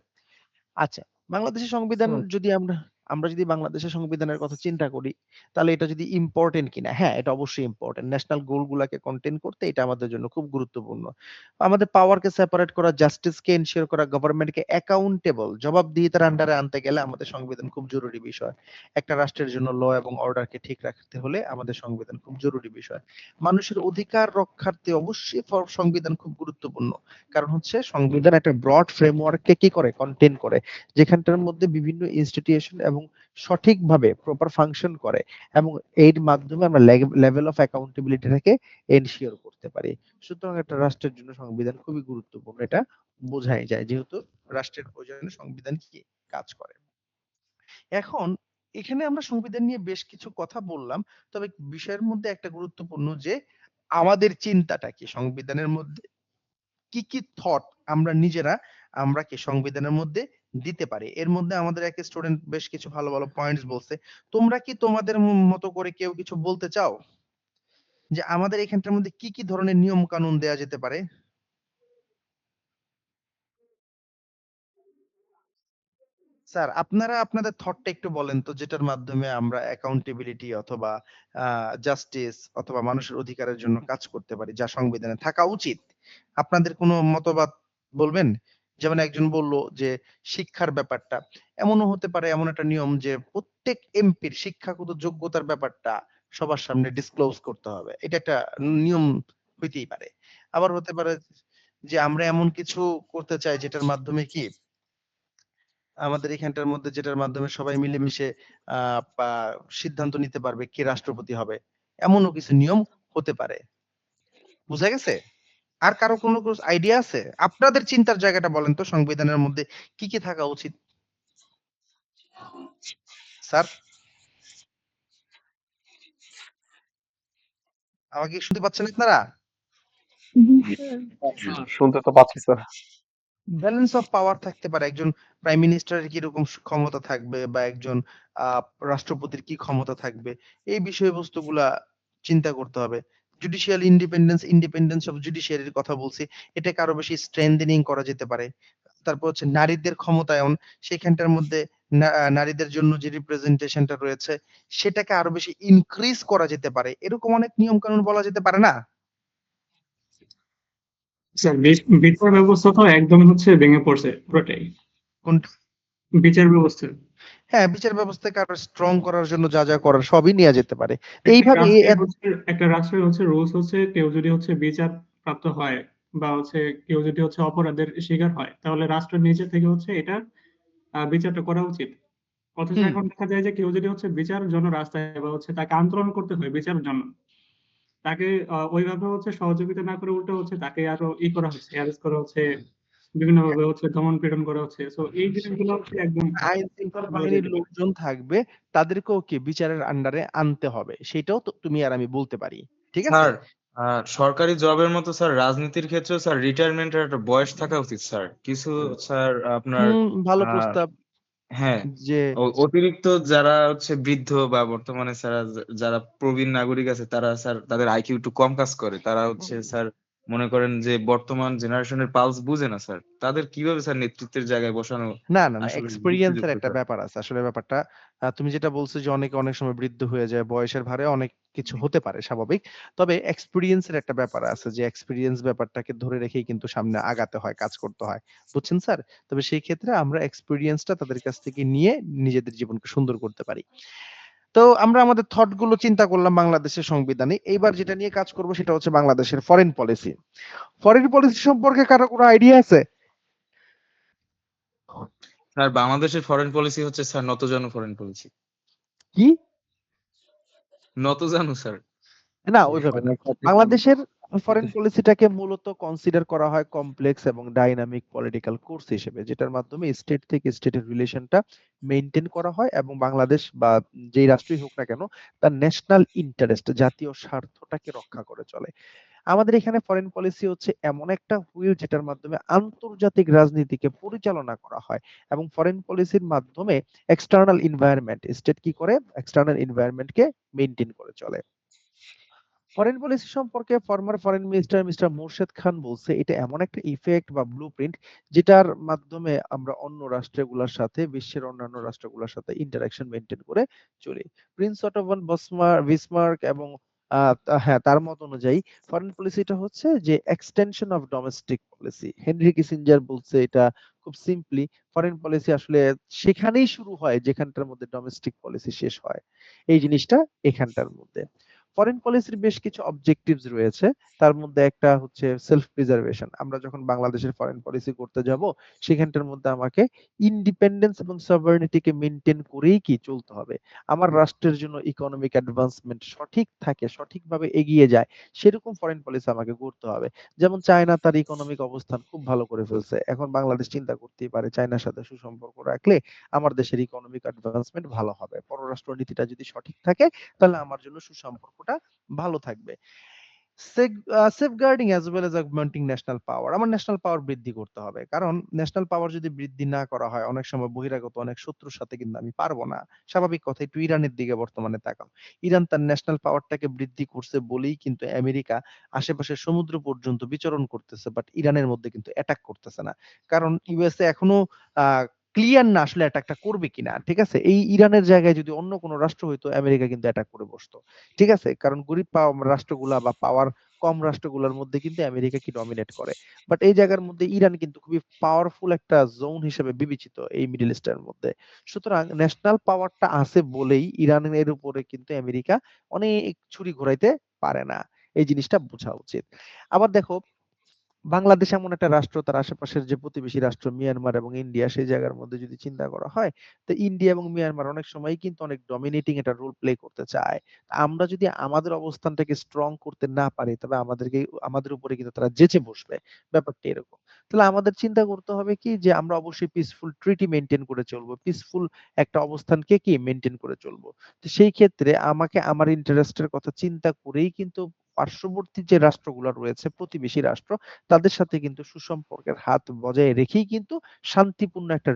আচ্ছা, বাংলাদেশের সংবিধান হুম, যদি আমরা আমরা যদি বাংলাদেশের সংবিধানের কথা চিন্তা করি, তাহলে এটা যদি ইম্পর্টেন্ট কিনা, হ্যাঁ এটা অবশ্যই ইম্পর্টেন্ট। ন্যাশনাল গোল গুলাকে কন্টেইন করতে এটা আমাদের জন্য খুব গুরুত্বপূর্ণ। আমাদের পাওয়ারকে সেপারেট করা, জাস্টিসকে এনশিওর করা, গভর্নমেন্টকে অ্যাকাউন্টেবল জবাবদিহিতার আন্ডারে আনতে গেলে আমাদের সংবিধান খুব জরুরি বিষয়। একটা রাষ্ট্রের জন্য ল এবং অর্ডারকে ঠিক রাখতে হলে আমাদের সংবিধান খুব জরুরি বিষয়। মানুষের অধিকার রক্ষার্থে অবশ্যই সংবিধান খুব গুরুত্বপূর্ণ। কারণ হচ্ছে সংবিধান একটা ব্রড ফ্রেমওয়ার্ককে কি করে কন্টেইন করে, যেখানটার মধ্যে বিভিন্ন ইনস্টিটিউশন এবং সঠিকভাবে প্রপার ফাংশন করে এবং এর মাধ্যমে আমরা লেভেল অফ অ্যাকাউন্টেবিলিটিটাকে এনশিওর করতে পারি। সুতরাং একটা রাষ্ট্রের জন্য সংবিধান খুবই গুরুত্বপূর্ণ, এটা বোঝাই যায়, যেহেতু রাষ্ট্রের প্রয়োজনে সংবিধান কি কাজ করে। এখন এখানে আমরা সংবিধান নিয়ে বেশ কিছু কথা বললাম, তবে বিষয়ের মধ্যে একটা গুরুত্বপূর্ণ যে আমাদের চিন্তাটা কি সংবিধানের মধ্যে, কি কি থট আমরা নিজেরা আমরা কি সংবিধানের মধ্যে দিতে পারি। এর মধ্যে আমাদের এক স্টুডেন্ট বেশ কিছু ভালো ভালো পয়েন্টস বলছে। তোমরা কি তোমাদের মতো করে কেউ কিছু বলতে চাও যে আমাদের এখানটার মধ্যে কি কি ধরনের নিয়ম কানুন দেয়া যেতে পারে? স্যার আপনারা আপনাদের থটটা একটু বলেন তো, যেটার মাধ্যমে আমরা অ্যাকাউন্টেবিলিটি অথবা জাস্টিস অথবা মানুষের অধিকারের জন্য কাজ করতে পারি, যা সংবিধানে থাকা উচিত। আপনাদের কোনো মতবাদ বলবেন? যেমন একজন বলল যে শিক্ষার ব্যাপারটা এমনও হতে পারে, এমন একটা নিয়ম যে প্রত্যেক এমপির শিক্ষাগত যোগ্যতার ব্যাপারটা সবার সামনে ডিসক্লোজ করতে হবে, এটা একটা নিয়ম হইতেই পারে। আবার হতে পারে যে আমরা এমন কিছু করতে চাই যেটার মাধ্যমে কি আমাদের এখানটার মধ্যে, যেটার মাধ্যমে সবাই মিলেমিশে বা সিদ্ধান্ত নিতে পারবে কে রাষ্ট্রপতি হবে, এমনও কিছু নিয়ম হতে পারে। বুঝা গেছে? আর কারো কোনো আইডিয়া আছে? আপনাদের চিন্তার জায়গাটা বলেন তো, সংবিধানের মধ্যে কি কি থাকা উচিত? স্যার আমাকে কি শুনতে পাচ্ছেন আপনারা? শুনতে তো পাচ্ছি স্যার। ব্যালেন্স অফ পাওয়ার থাকতে পারে। একজন প্রাইম মিনিস্টারের কিরকম ক্ষমতা থাকবে বা একজন আ রাষ্ট্রপতির কি ক্ষমতা থাকবে। এই বিষয়বস্তুগুলা চিন্তা করতে হবে। জুডিশিয়াল ইন্ডিপেন্ডেন্স অফ জুডিশিয়ারির কথা বলছি। এটাকে আরো বেশি স্ট্রেংথেনিং করা যেতে পারে। তারপর হচ্ছে নারীদের ক্ষমতায়ন, সেখানটার মধ্যে নারীদের জন্য যে রিপ্রেজেন্টেশনটা রয়েছে, সেটাকে আরো বেশি ইনক্রিজ করা যেতে পারে। এরকম অনেক নিয়ম কানুন বলা যেতে পারে না? স্যার বিচার ব্যবস্থা তো একদম ভেঙে পড়ছে পুরোটাই। কোনটা? বিচার ব্যবস্থা হ্যাঁ, বিচার ব্যবস্থাকে আরো স্ট্রং করার জন্য যা, যা করার সবই নেয়া যেতে পারে। তো একটা এইভাবে রাষ্ট্রের একটা রাষ্ট্রের রুলস কেউ যদি বিচার প্রাপ্ত হয় বা কেউ যদি অপরাধের শিকার হয় তাহলে রাষ্ট্র নিজে থেকে এটা বিচারটা করা উচিত। অথচ হুম। এখন দেখা যায় যে কেউ যদি বিচারের জন্য রাস্তায় বা তাকে আন্দোলন করতে হয় বিচারের জন্য, তাকে ওইভাবে সহযোগিতা না করে উল্টো তাকে আরো করা হচ্ছে, অ্যারেস্ট করা হচ্ছে, বিভিন্নভাবে দমন পীড়ন করা হচ্ছে। সো এই জিনিসগুলো একদম আইন শৃঙ্খলা বলা বাহিনীর যেতে পারে। লোকজন থাকবে, তাদেরকেও কি বিচারের আন্ডারে আনতে হবে। সেটাও তো তুমি আর আমি বলতে পারি। ঠিক আছে? স্যার, সরকারি জবের মতো স্যার রাজনীতির ক্ষেত্রেও স্যার রিটায়ারমেন্টের একটা বয়স থাকা উচিত স্যার। কিছু স্যার আপনার ভালো আ প্রস্তাব হ্যাঁ, যে অতিরিক্ত যারা বৃদ্ধ বা বর্তমানে স্যার যারা প্রবীণ নাগরিক আছে তারা স্যার তাদের আইকিউ একটু কম কাজ করে। তারা স্যার মনে করেন যে বর্তমান জেনারেশনের পালস বুঝে না স্যার। তাদের কিভাবে স্যার নেতৃত্বের জায়গায় বসানো না, আসলে এক্সপেরিয়েন্স এর যুক্তিযুক্ত একটা স্যার? ব্যাপার আছে। আসলে ব্যাপারটা তুমি যেটা বলছো যে অনেকে অনেক সময় বৃদ্ধ হয়ে যায়, বয়সের ভারে অনেক কিছু হতে পারে স্বাভাবিক। তবে এক্সপেরিয়েন্স এর একটা ব্যাপার আছে যে এক্সপেরিয়েন্স ব্যাপারটাকে ধরে রেখেই কিন্তু সামনে আগাতে হয়, কাজ করতে হয়। বুঝছেন স্যার? তবে সেই ক্ষেত্রে আমরা এক্সপেরিয়েন্সটা তাদের কাছ থেকে নিয়ে নিজেদের জীবনকে সুন্দর করতে পারি। তো আমরা আমাদের থট গুলো চিন্তা করলাম বাংলাদেশের সংবিধানে। এইবার যেটা নিয়ে কাজ করব সেটা হচ্ছে বাংলাদেশের ফরেন পলিসি। ফরেন পলিসি সম্পর্কে কারো কোনো আইডিয়া আছে? স্যার বাংলাদেশের ফরেন পলিসি হচ্ছে স্যার নতজানু ফরেন পলিসি। কি? নতজানু স্যার। না ওইভাবে না। বাংলাদেশের ফরেন পলিসিটাকে মূলত কনসিডার করা হয় কমপ্লেক্স এবং ডাইনামিক পলিটিক্যাল কোর্স হিসেবে, যেটার মাধ্যমে স্টেট থেকে স্টেটের রিলেশনটা মেইনটেইন করা হয় এবং বাংলাদেশ বা যেই রাষ্ট্রই হোক না কেন তার ন্যাশনাল ইন্টারেস্ট, জাতীয় স্বার্থটাকে রক্ষা করে চলে। আমাদের এখানে ফরেন পলিসি হচ্ছে এমন একটা হুইল যেটার মাধ্যমে আন্তর্জাতিক রাজনীতিকে পরিচালনা করা হয় এবং ফরেন পলিসির মাধ্যমে এক্সটার্নাল এনভায়রনমেন্ট স্টেট কি করে এক্সটার্নাল এনভায়রনমেন্টকে মেইনটেইন করে চলে। ফরেন পলিসি সম্পর্কে former foreign minister mister Morshed Khan বলছে এটা এমন একটা ইফেক্ট বা ব্লুপ্রিন্ট যেটার মাধ্যমে আমরা অন্য রাষ্ট্রগুলোর সাথে বিশ্বের অন্যান্য রাষ্ট্রগুলোর সাথে ইন্টারাকশন মেনটেন করে চলি। প্রিন্স অটোভান বিসমার্ক এবং হ্যাঁ তার মত অনুযায়ী ফরেন পলিসিটা হচ্ছে যে extension of domestic policy. Henry Kissinger বলছে এটা খুব সিম্পলি ফরেন পলিসি আসলে সেখানেই শুরু হয় যেখানটার মধ্যে ডোমেস্টিক পলিসি শেষ হয়। এই জিনিসটা এখানটার মধ্যে। ফরেন পলিসির বেশ কিছু অবজেক্টিভস রয়েছে। তার মধ্যে একটা হচ্ছে সেলফ প্রিজার্ভেশন। আমরা যখন বাংলাদেশের ফরেন পলিসি করতে যাব, সেখানটার মধ্যে আমাকে ইন্ডিপেন্ডেন্স এবং সভারেনিটিকে মেইনটেইন করেই কি চলতে হবে। আমার রাষ্ট্রের জন্য ইকোনমিক অ্যাডভান্সমেন্ট সঠিক থাকে, সঠিকভাবে এগিয়ে যায়, সেরকম ফরেন পলিসি আমাকে করতে হবে। যেমন চায়না তার ইকোনমিক অবস্থান খুব ভালো করে ফেলছে। এখন বাংলাদেশ চিন্তা করতেই পারে চায়নার সাথে সুসম্পর্ক রাখলে আমার দেশের ইকোনমিক অ্যাডভান্সমেন্ট ভালো হবে। পররাষ্ট্র নীতিটা যদি সঠিক থাকে তাহলে আমার জন্য সুসম্পর্কটা ভালো থাকবে। Safeguarding as well as augmenting national power. আমার ন্যাশনাল পাওয়ার বৃদ্ধি করতে হবে। কারণ ন্যাশনাল পাওয়ার যদি বৃদ্ধি না করা হয় অনেক সময় বহিরাগত অনেক শত্রুর সাথে কিন্তু আমি পারবো না। স্বাভাবিক কথা একটু ইরানের দিকে বর্তমানে তাকাও। ইরান তার ন্যাশনাল পাওয়ারটাকে বৃদ্ধি করছে বলেই কিন্তু আমেরিকা আশেপাশের সমুদ্র পর্যন্ত বিচরণ করতেছে। বাট ইরানের মধ্যে কিন্তু অ্যাটাক করতেছে না। কারণ ইউএসএ এখনো আ ক্লিয়ার না আসলে অ্যাটাকটা করবে কিনা। ঠিক আছে? এই ইরানের জায়গায় যদি অন্য কোন রাষ্ট্র হইতো আমেরিকা কিন্তু অ্যাটাক করে বসতো। ঠিক আছে? কারণ গরিব রাষ্ট্রগুলা বা পাওয়ার কম রাষ্ট্রগুলোর মধ্যে কিন্তু আমেরিকা কি ডমিনেট করে। বাট এই জায়গার মধ্যে ইরান কিন্তু খুবই পাওয়ারফুল একটা জোন হিসেবে বিবেচিত এই মিডল ইস্টের মধ্যে। সুতরাং ন্যাশনাল পাওয়ারটা আছে বলেই ইরানের উপরে কিন্তু আমেরিকা অনেক ছুরি ঘোরাইতে পারে না। এই জিনিসটা বোঝা উচিত। আবার দেখো বাংলাদেশ এমন একটা রাষ্ট্র তার আশেপাশের যে প্রতিবেশী রাষ্ট্র মিয়ানমার এবং ইন্ডিয়া সেই জায়গার মধ্যে যদি চিন্তা করা হয় তো ইন্ডিয়া এবং মিয়ানমার অনেক সময় কিন্তু অনেক ডমিনেটিং একটা রোল প্লে করতে চায়। আমরা যদি আমাদের অবস্থানটাকে স্ট্রং করতে না পারি তবে আমাদের উপরে কিন্তু তারা জেঁচে বসবে। ব্যাপারটা এরকম। তাহলে আমাদের চিন্তা করতে হবে কি যে আমরা অবশ্যই পিসফুল ট্রিটি মেইনটেইন করে চলবো। পিসফুল একটা অবস্থানকে কি মেইনটেইন করে চলবো। তো সেই ক্ষেত্রে আমাকে আমার ইন্টারেস্টের কথা চিন্তা করেই কিন্তু পার্শ্ববর্তী যে রাষ্ট্রগুলো রয়েছে, প্রতিবেশী রাষ্ট্র, তাদের সাথে কিন্তু সুসম্পর্কের হাত বজায় রেখেই কিন্তু শান্তিপূর্ণ একটা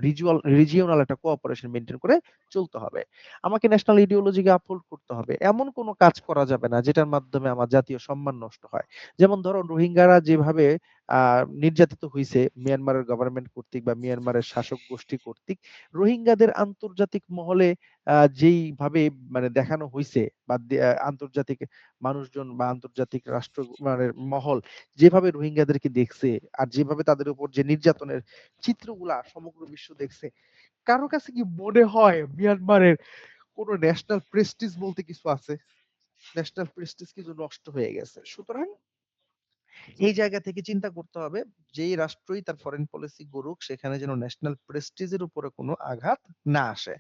রিজিওনাল একটা কোঅপারেশন মেইনটেইন করে চলতে হবে। আমাকে ন্যাশনাল আইডিওলজিকে আপহোল্ড করতে হবে। এমন কোনো কাজ করা যাবে না যেটার মাধ্যমে আমার জাতীয় সম্মান নষ্ট হয়। যেমন ধরো রোহিঙ্গারা যেভাবে নির্যাতিত হইছে মিয়ানমারের গভর্নমেন্ট কর্তৃক বা মিয়ানমারের শাসক গোষ্ঠী কর্তৃক, রোহিঙ্গাদের আন্তর্জাতিক মহলে যেইভাবে মানে দেখানো হইছে বা আন্তর্জাতিক মানুষজন বা আন্তর্জাতিক রাষ্ট্র মানে মহল যেভাবে রোহিঙ্গাদেরকে দেখছে আর যেভাবে তাদের উপর যে নির্যাতনের চিত্রগুলা সমগ্র বিশ্ব দেখছে, কারো কাছে কি মনে হয় মিয়ানমারের কোনো ন্যাশনাল প্রেস্টিজ বলতে কিছু আছে? ন্যাশনাল প্রেস্টিজ কিন্তু নষ্ট হয়ে গেছে। সুতরাং এই জায়গা থেকে চিন্তা করতে হবে যেই রাষ্ট্রই তার ফরেন পলিসি গড়ুক সেখানে যেন ন্যাশনাল প্রেস্টিজের উপরে কোনো আঘাত না আসে।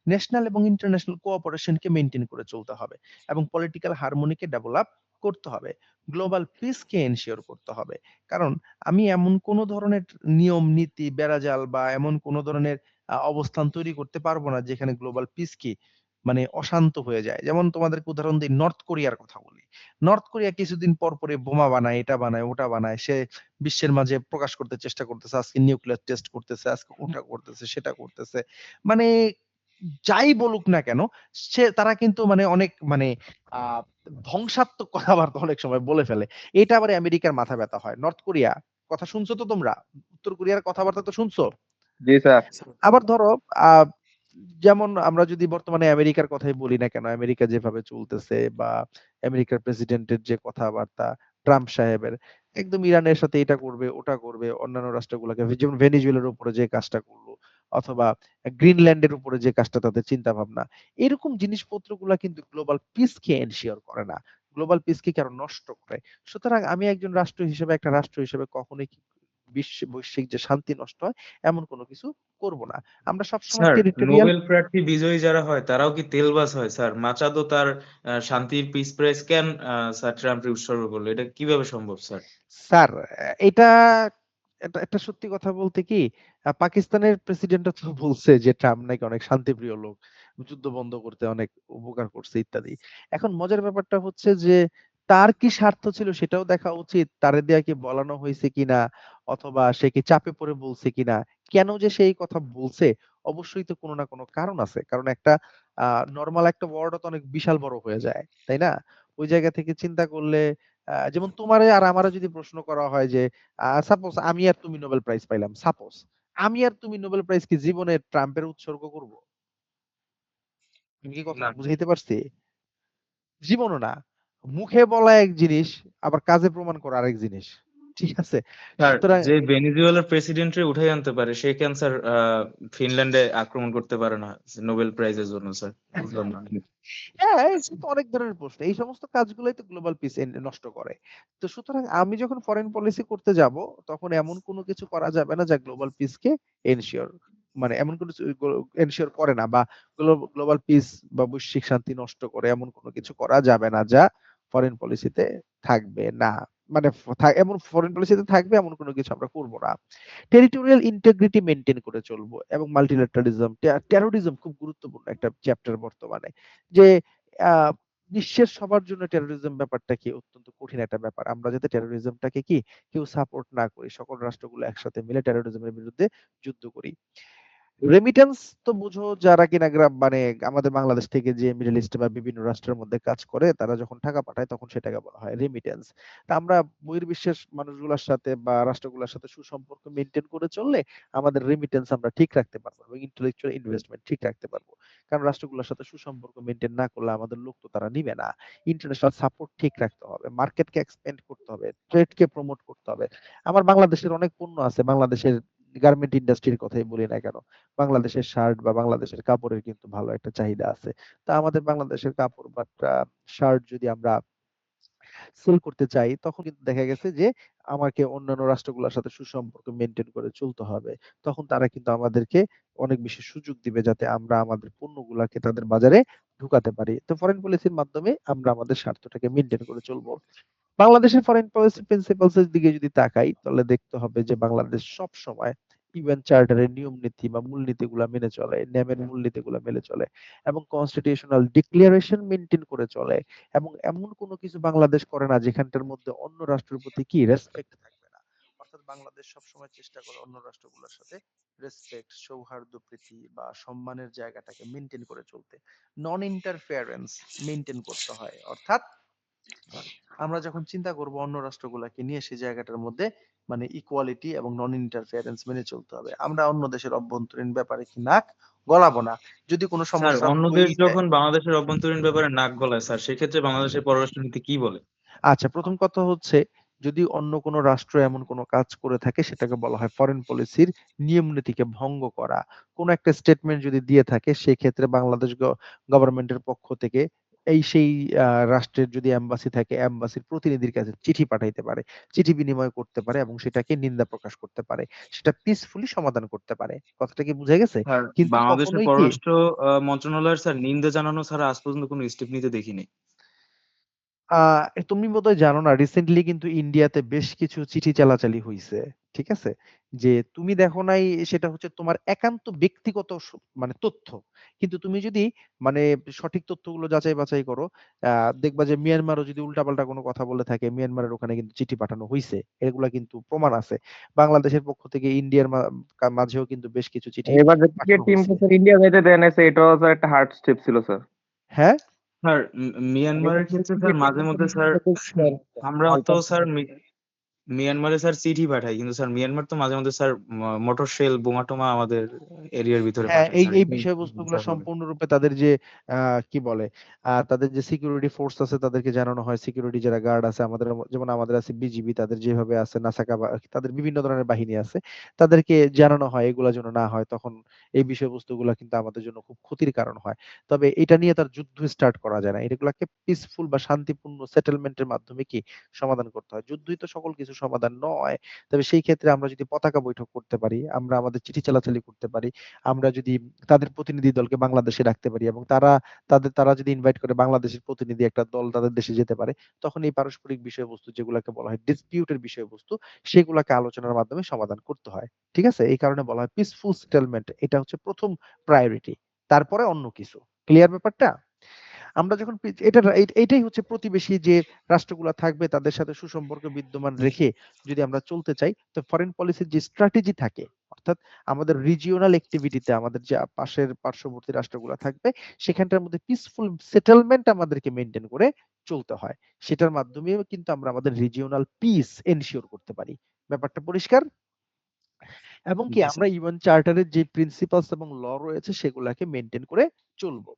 ন্যাশনাল এবং ইন্টারন্যাশনাল কোঅপারেশনকে মেইনটেইন করে চলতে হবে এবং পলিটিক্যাল হারমোনিকে ডেভেলপ করতে হবে। গ্লোবাল পিসকে এনশিওর করতে হবে। কারণ আমি এমন কোন ধরনের নিয়ম নীতি বেড়াজাল বা এমন কোন ধরনের অবস্থান তৈরি করতে পারবো না যেখানে গ্লোবাল পিস কি মানে অশান্ত হয়ে যায়। যেমন তোমাদেরকে উদাহরণ দিই, নর্থ কোরিয়ার কথা বলি। নর্থ কোরিয়া কিছুদিন পর পরে বোমা বানায়, এটা বানায়, ওটা বানায়। সে বিশ্বের মাঝে প্রকাশ করতে চেষ্টা করতেছে। আজকে নিউক্লিয়ার টেস্ট করতেছে, আজকে ওটা করতেছে, সেটা করতেছে। মানে যাই বলুক না কেন, তারা কিন্তু মানে অনেক মানে আ ধ্বংসাত্মক কথাবার্তা অনেক সময় বলে ফেলে। এটা আবার আমেরিকার মাথা ব্যাথা হয়। নর্থ কোরিয়া কথা শুনছো তো তোমরা? উত্তর কোরিয়ার কথাবার্তা তো শুনছো? জি স্যার। আবার ধরো আ যেমন আমরা যদি বর্তমানে আমেরিকার কথাই বলি না কেন, আমেরিকা যেভাবে চলতেছে বা আমেরিকার প্রেসিডেন্টের যে কথাবার্তা, ট্রাম্প সাহেবের একদম ইরানের সাথে এটা করবে, ওটা করবে, অন্যান্য রাষ্ট্রগুলোকে যেমন ভেনেজুয়েলার উপরে যে কাজটা করলো অথবা গ্রিনল্যান্ডের উপরে যে কাজটা তাদের চিন্তা ভাবনা। এরকম জিনিসপত্রগুলা কিন্তু গ্লোবাল পিসকে এনশিওর করে না। গ্লোবাল পিসকে কি আরো নষ্ট করে। সুতরাং আমি একজন রাষ্ট্র হিসেবে, একটা রাষ্ট্র হিসেবে কখনোই বৈশ্বিক যে শান্তি নষ্ট হয় এমন কোনো কিছু করব না। আমরা সবসময় স্যার, টেরিটোরিয়াল নোবেল প্রার্থী বিজয়ী যারা হয় তারাও কি তেলবাজ হয় স্যার? মাচাদো তার শান্তির পিস প্রাইজ কেন স্যার ট্রাম্পকে উৎসর্গ করলো? এটা কিভাবে সম্ভব স্যার? স্যার এটা এটা একটা সত্যি কথা বলতে কি পাকিস্তানের প্রেসিডেন্টও তো বলছে যে ট্রাম্প নাকি অনেক শান্তিপ্রিয় লোক, যুদ্ধ বন্ধ করতে অনেক উপকার করছে ইত্যাদি। এখন মজার ব্যাপারটা হচ্ছে যে তার কি স্বার্থ ছিল সেটাও দেখা উচিত, তারে দেয়া কি বলানো হয়েছে কিনা অথবা সে কি চাপে পড়ে বলছে কিনা, কেন যে সেই কথা বলছে, অবশ্যই তো কোনো না কোনো কারণ আছে। কারণ একটা নরমাল একটা ওয়ার্ডও তো অনেক বিশাল বড় হয়ে যায়, তাই না? ওই জায়গা থেকে চিন্তা করলে যেমন তোমারে আর আমারে যদি প্রশ্ন করা হয় যে সাপোজ আমি আর তুমি নোবেল প্রাইজ পাইলাম। সাপোজ আমি আর তুমি নোবেল প্রাইজ কি জীবনে ট্রাম্পের উৎসর্গ করব? আমি কি না। কথাটা বুঝাইতে পারছি? জীবনও না। মুখে বলা এক জিনিস, আবার কাজে প্রমাণ করা আরেক জিনিস। ঠিক আছে? স্যার, সুতরাং যে ভেনেজুয়েলার প্রেসিডেন্টরে উঠাই আনতে পারে সে কেন স্যার ফিনল্যান্ডে আক্রমণ করতে পারে না নোবেল প্রাইজের জন্য স্যার? বুঝলাম না। হ্যাঁ, এটা তো অনেক ধরনের প্রশ্ন। এই সমস্ত কাজগুলাই তো গ্লোবাল পিস নষ্ট করে। তো সুতরাং আমি যখন ফরেন পলিসি করতে যাব, তখন এমন কোনো কিছু করা যাবে না যা গ্লোবাল পিসকে এনশিওর মানে এমন কোনো কিছু এনশিওর করে না বা গ্লোবাল পিস বা বৈশ্বিক শান্তি নষ্ট করে এমন কোনো কিছু করা যাবে না যা ফরেন পলিসিতে থাকবে না। মানে এমন ফরেন পলিসিতে থাকবে এমন কোনো কিছু আমরা করব না। টেরিটোরিয়াল ইন্টিগ্রিটি মেইনটেইন করে চলবো এবং মাল্টিল্যাটারালিজম, টেরোরিজম খুব গুরুত্বপূর্ণ একটা চ্যাপ্টার বর্তমানে। যে আহ, বিশ্বের সবার জন্য টেরোরিজম ব্যাপারটা কি অত্যন্ত কঠিন একটা ব্যাপার। আমরা যাতে টেরোরিজমটাকে কি কেউ সাপোর্ট না করি, সকল রাষ্ট্রগুলো একসাথে মিলে টেরোরিজমের বিরুদ্ধে যুদ্ধ করি। রেমিটেন্স তো বুঝো যারা কিনা মানে আমাদের বাংলাদেশ থেকে যে মিডল ইস্টে বা বিভিন্ন রাষ্ট্রের মধ্যে কাজ করে তারা যখন টাকা পাঠায় তখন সেটাকে বলা হয় রেমিটেন্স। তা আমরা বহির্বিশ্বের মানুষগুলোর সাথে বা রাষ্ট্রগুলোর সাথে সুসম্পর্ক মেনটেন করে চললে আমাদের রেমিটেন্স আমরা ঠিক রাখতে পারবো এবং ইন্টেলেকচুয়াল ইনভেস্টমেন্ট ঠিক রাখতে পারবো। কারণ রাষ্ট্রগুলোর সাথে সুসম্পর্ক মেনটেন না করলে আমাদের লোক তো তারা নিবে না। ইন্টারন্যাশনাল সাপোর্ট ঠিক রাখতে হবে, মার্কেটকে এক্সপেন্ড করতে হবে, ট্রেডকে প্রমোট করতে হবে। আমার বাংলাদেশের অনেক পণ্য আছে, বাংলাদেশের গার্মেন্ট ইন্ডাস্ট্রির কথাই বলি না কেন, বাংলাদেশের শার্ট বা বাংলাদেশের কাপড়ের কিন্তু ভালো একটা চাহিদা আছে। তা আমাদের বাংলাদেশের কাপড় বা শার্ট যদি আমরা সেল করতে চাই তখন কিন্তু দেখা গেছে যে আমাকে অন্যান্য রাষ্ট্রগুলোর সাথে সুসম্পর্ক মেনটেন করে চলতে হবে। তখন তারা কিন্তু আমাদেরকে অনেক বেশি সুযোগ দিবে যাতে আমরা আমাদের পণ্যগুলাকে তাদের বাজারে ঢুকাতে পারি। তো ফরেন পলিসির মাধ্যমে আমরা আমাদের স্বার্থটাকে মেনটেন করে চলবো। বাংলাদেশের ফরেন পলিসি প্রিন্সিপালস এর দিকে যদি তাকাই তাহলে দেখতে হবে যে বাংলাদেশ সব সময় ইউএন চার্টারের নিয়ম নীতি বা মূলনীতিগুলা মেনে চলে, ন্যামের মূলনীতিগুলা মেনে চলে এবং কনস্টিটিউশনাল ডিক্লারেশন মেইনটেইন করে চলে এবং এমন কোনো কিছু বাংলাদেশ করে না যেখানটার মধ্যে অন্য রাষ্ট্রের প্রতি কি রেসপেক্ট থাকবে না। অর্থাৎ বাংলাদেশ সবসময় চেষ্টা করে অন্য রাষ্ট্রগুলোর সাথে রেসপেক্ট, সৌহার্দ্য প্রীতি বা সম্মানের জায়গাটাকে মেইনটেইন করে চলতে। নন ইন্টারফেয়ারেন্স মেইনটেইন করতে হয়। অর্থাৎ আমরা যখন চিন্তা করব অন্য রাষ্ট্রগুলাকে নিয়ে সেই জায়গাটার মধ্যে মানে ইকুয়ালিটি এবং নন ইন্টারফেয়ারেন্স মেনে চলতে হবে। আমরা অন্য দেশের অভ্যন্তরীণ ব্যাপারে কি নাক গলাবো না। যদি কোনো স্যার সমস্যা অন্য দেশ হয়েই যায়। যখন বাংলাদেশের অভ্যন্তরীণ ব্যাপারে নাক গলায় স্যার সেক্ষেত্রে বাংলাদেশের পররাষ্ট্রনীতি কি বলে? আচ্ছা, প্রথম কথা হচ্ছে যদি অন্য কোনো রাষ্ট্র এমন কোনো কাজ করে থাকে সেটাকে বলা হয় ফরেন পলিসির নিয়ম নীতিকে ভঙ্গ করা। কোনো একটা স্টেটমেন্ট যদি দিয়ে থাকে সেক্ষেত্রে বাংলাদেশ গভর্নমেন্টের পক্ষ থেকে সেই রাষ্ট্রের যদি এম্বাসি থাকে এম্বাসির প্রতিনিধির কাছে চিঠি পাঠাইতে পারে, চিঠি বিনিময় করতে পারে এবং সেটাকে নিন্দা প্রকাশ করতে পারে, সেটা পিসফুলি সমাধান করতে পারে। কথাটা কি বুঝা গেছে? স্যার কিন্তু বাংলাদেশের কখনোই কি পররাষ্ট্র মন্ত্রণালয়ের স্যার নিন্দা জানানো ছাড়া আজ পর্যন্ত কোনো স্টেপ নিতে দেখিনি। আ তুমি বোধহয় জানো না রিসেন্টলি কিন্তু ইন্ডিয়াতে বেশ কিছু চিঠি চালাচালি হইছে। ঠিক আছে? যে তুমি দেখো নাই সেটা হচ্ছে তোমার একান্ত ব্যক্তিগত মানে তথ্য। কিন্তু তুমি যদি মানে সঠিক তথ্যগুলো যাচাই বাছাই করো, আ দেখবা যে মিয়ানমারও যদি উল্টাপাল্টা কোনো কথা বলে থাকে মিয়ানমারের ওখানে কিন্তু চিঠি পাঠানো হইছে। এগুলা কিন্তু প্রমাণ আছে। বাংলাদেশের পক্ষ থেকে ইন্ডিয়ার মাঝেও কিন্তু বেশ কিছু চিঠি এবার যে ক্রিকেট পাঠানো টিমকে হইছে। স্যার ইন্ডিয়া যাইতে দেয় নাই স্যার, এটাও স্যার একটা হার্ড স্টেপ ছিল স্যার। হ্যাঁ? স্যার এবার মিয়ানমারের যে ক্ষেত্রে স্যার ক্রিকেট মাঝে টিমকে স্যার মধ্যে স্যার ইন্ডিয়া যাইতে দেয় নাই স্যার, আমরা তো অল্টার স্যার মিয়ানমারে স্যার চিঠি পাঠাই কিন্তু স্যার মিয়ানমার তো মাঝে মধ্যে স্যার মোটর শেল বোমা টোমা আমাদের এরিয়ার ভিতরে হ্যাঁ, পাঠায় এই স্যার এই এটা বিষয়বস্তুগুলো স্যার বলে। সম্পূর্ণরূপে তাদের যে কি বলে তাদের যে সিকিউরিটি ফোর্স আছে তাদেরকে জানানো হয়। সিকিউরিটি যারা গার্ড আছে আমাদের যেমন আমাদের আছে বিজিবি, তাদের যেভাবে আছে নাসাকা বা তাদের বিভিন্ন ধরনের বাহিনী আছে। তাদেরকে জানানো হয় এগুলা যেন না হয়। তখন এই বিষয়বস্তুগুলা কিন্তু আমাদের জন্য খুব ক্ষতির কারণ হয়। তবে এটা নিয়ে তার যুদ্ধ স্টার্ট করা যায় না। এগুলাকে পিসফুল বা শান্তিপূর্ণ সেটেলমেন্ট এর মাধ্যমে কি সমাধান করতে হয়। যুদ্ধই তো সকল কিছু সমাধান নয়। তবে সেই ক্ষেত্রে আমরা যদি পতাকা বৈঠক করতে পারি, আমরা আমাদের চিঠি চালাচালি করতে পারি, আমরা যদি তাদের প্রতিনিধি দলকে বাংলাদেশে রাখতে পারি এবং তারা যদি ইনভাইট করে বাংলাদেশের প্রতিনিধি একটা দল তাদের দেশে যেতে পারে, তখন এই পারস্পরিক বিষয়বস্তু যেগুলাকে বলা হয় ডিসপিউটের বিষয়বস্তু সেগুলাকে আলোচনার মাধ্যমে সমাধান করতে হয়। ঠিক আছে? এই কারণে বলা হয় পিসফুল সেটেলমেন্ট। এটা হচ্ছে ১ম প্রায়োরিটি। তারপরে অন্য কিছু। ক্লিয়ার ব্যাপারটা? আমরা যখন এইটাই হচ্ছে প্রতিবেশী যে রাষ্ট্রগুলা থাকবে তাদের সাথে সুসম্পর্ক বিদ্যমান রেখে যদি আমরা চলতে চাই তো ফরেন পলিসির যে স্ট্র্যাটেজি থাকে অর্থাৎ আমাদের রিজিওনাল অ্যাক্টিভিটিতে আমাদের যে পার্শ্ববর্তী রাষ্ট্রগুলা থাকবে সেখানটার মধ্যে পিসফুল সেটেলমেন্ট আমাদেরকে মেইনটেইন করে চলতে হয়। সেটার মাধ্যমেও কিন্তু আমরা আমাদের রিজিওনাল পিস এনশিওর করতে পারি। ব্যাপারটা পরিষ্কার? এবং কি জি আমরা স্যার। ইউএন চার্টারের যে প্রিন্সিপালস এবং ল রয়েছে সেগুলাকে মেইনটেইন করে চলবো।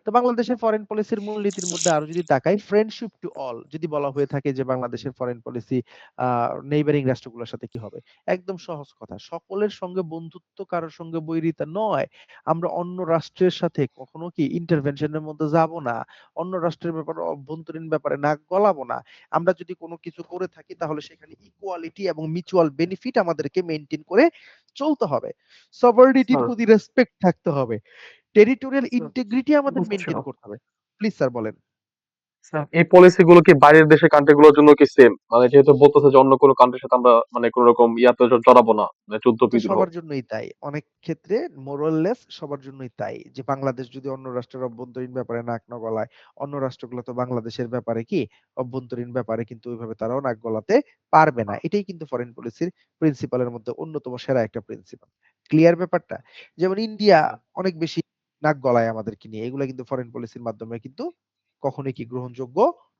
তো বাংলাদেশের ফরেন পলিসির মূলনীতির মধ্যে আরো যদি তাকাই ফ্রেন্ডশিপ টু অল যদি বলা হয়ে থাকে যে বাংলাদেশের ফরেন পলিসি নেইবারিং রাষ্ট্রগুলোর সাথে কি হবে একদম সহজ কথা সকলের সঙ্গে বন্ধুত্ব কারোর সঙ্গে বৈরিতা নয় আমরা অন্য রাষ্ট্রের সাথে কখনো কি ইন্টারভেনশনের মধ্যে যাব না অন্য রাষ্ট্রের ব্যাপারে অভ্যন্তরীণ ব্যাপারে নাক গলাবো না আমরা যদি কোনো কিছু করে থাকি তাহলে সেখানে ইকুয়ালিটি এবং মিউচুয়াল বেনিফিট আমাদেরকে মেইনটেইন করে চলতে হবে সভারেনিটির স্যার, প্রতি রেসপেক্ট থাকতে হবে টেরিটোরিয়াল স্যার ইন্টিগ্রিটি আমাদের বুঝছি মেইনটেইন না। করতে হবে। প্লিজ স্যার বলেন। স্যার এই পলিসি গুলো কি বাইরের দেশের কান্ট্রি গুলোর জন্য কি সেম? মানে যেহেতু বলতেছে যে অন্য কোনো কান্ট্রির সাথে আমরা মানে কোন রকম ইয়াতে জড়াবো না, মানে যুদ্ধ তো বিগ্রহ। সবার জন্যই তাই। অনেক ক্ষেত্রে মোর অর লেস সবার জন্যই তাই। যে বাংলাদেশ যদি অন্য রাষ্ট্রের অভ্যন্তরীণ ব্যাপারে নাক না গলায়, অন্য রাষ্ট্রগুলো তো বাংলাদেশের ব্যাপারে কি অভ্যন্তরীণ ব্যাপারে কিন্তু ওইভাবে তারাও নাক গলাতে পারবে না। এটাই কিন্তু ফরেন পলিসির প্রিন্সিপাল এর মধ্যে অন্যতম সেরা একটা প্রিন্সিপাল। ক্লিয়ার ব্যাপারটা? যেমন ইন্ডিয়া অনেক বেশি নাক গলায় আমাদেরকে নিয়ে। এগুলা কিন্তু ফরেন পলিসির মাধ্যমে কিন্তু কখনোই কি গ্রহণযোগ্য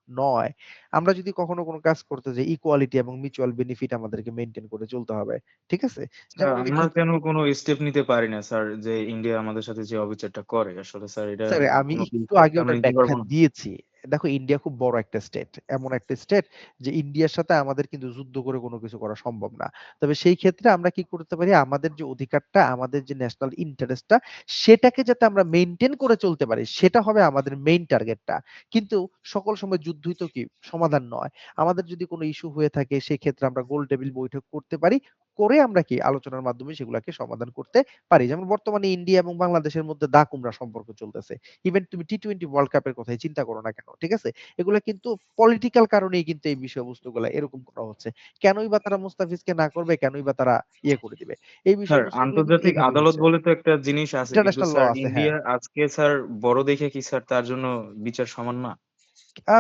নয়। আমরা যদি কখনো কোনো কাজ করতে যাই ইকুয়ালিটি এবং মিউচুয়াল বেনিফিট আমাদেরকে মেইনটেইন করে চলতে হবে। ঠিক আছে? স্যার যেমন আমি আমরা একটু কেন কোনো স্টেপ নিতে পারি না স্যার যে ইন্ডিয়া আমাদের সাথে যে অবিচারটা করে আসলে স্যার এটা স্যার আমি কোনো একটু স্টেপ আগে আমরা ওটার নিতে ব্যাখ্যা পারবো না? দিয়েছি। দেখো ইন্ডিয়া খুব বড় একটা স্টেট। এমন একটা স্টেট যে ইন্ডিয়ার সাথে আমাদের কিন্তু যুদ্ধ করে কোনো কিছু করা সম্ভব না। তবে সেই ক্ষেত্রে আমরা কি করতে পারি আমাদের যে অধিকারটা, আমাদের যে ন্যাশনাল ইন্টারেস্টটা সেটাকে যাতে আমরা মেইনটেইন করে চলতে পারি সেটা হবে আমাদের মেইন টার্গেটটা। কিন্তু সকল সময় যুদ্ধই তো কি সমাধান নয়। আমাদের যদি কোনো ইস্যু হয়ে থাকে সেক্ষেত্রে আমরা গোল টেবিল বৈঠক করতে পারি। করে আমরা কি আলোচনার মাধ্যমে সেগুলাকে সমাধান করতে পারি। যেমন বর্তমানে ইন্ডিয়া এবং বাংলাদেশের মধ্যে দা-কুমড়া সম্পর্ক চলতেছে। ইভেন তুমি টি-20 ওয়ার্ল্ড কাপের কথাই চিন্তা করো না কেন, ঠিক আছে? এগুলা কিন্তু পলিটিক্যাল কারণেই কিন্তু এই বিষয়বস্তুগুলা এরকম করা হচ্ছে। কেনই বা তারা মুস্তাফিজকে না করবে, কেনই বা তারা ইয়ে করে দিবে। এই স্যার বিষয়বস্তুগুলো কিন্তু আন্তর্জাতিক এভাবে আদালত হচ্ছে। বলে তো একটা জিনিস আছে, কিন্তু ইন্টারন্যাশনাল ল স্যার আছে, হ্যাঁ। ইন্ডিয়া আজকে স্যার বড় দেখে কি স্যার তার জন্য বিচার সমান না?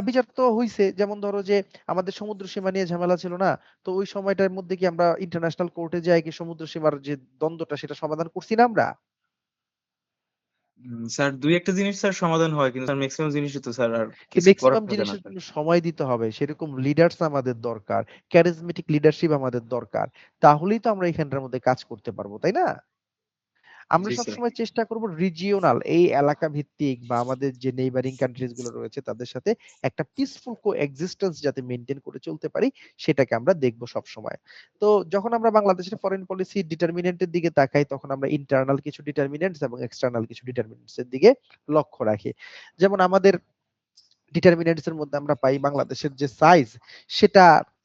বিচার তো হইছে। যেমন ধরো যে আমাদের সমুদ্র সীমা নিয়ে ঝামেলা ছিল না? তো ওই সময়টার মধ্যে কি আমরা ইন্টারন্যাশনাল কোর্টে যাই কি সমুদ্র সীমার যে দ্বন্দ্বটা সেটা সমাধান করছি না আমরা? স্যার ২-১ টা জিনিস স্যার সমাধান হয়, কিন্তু স্যার মেক্সিমাম জিনিসই তো স্যার আর তো কিছু করার মেক্সিমাম থাকে না জিনিসের স্যার। জন্য সময় দিতে হবে। সেরকম লিডারস আমাদের দরকার। charismatic লিডারশিপ আমাদের দরকার। তাহলেই তো আমরা এখানটার মধ্যে কাজ করতে পারবো, তাই না? আমরা জি স্যার। সবসময় চেষ্টা করব রিজিওনাল এই এলাকা ভিত্তিক বা আমাদের যে নেইবারিং কান্ট্রিজ গুলো রয়েছে তাদের সাথে একটা পিসফুল কোএক্সিস্টেন্স যাতে মেইনটেইন করে চলতে পারি সেটাকে আমরা দেখব সবসময়। তো যখন আমরা বাংলাদেশের ফরেন পলিসি ডিটারমিনেন্ট এর দিকে তাকাই তখন আমরা ইন্টারনাল কিছু ডিটারমিনেন্টস এবং এক্সটার্নাল কিছু ডিটারমিনেন্টস এর দিকে লক্ষ্য রাখি। যেমন আমাদের ডিটারমিনেন্টস এর মধ্যে আমরা পাই বাংলাদেশের যে সাইজ সেটা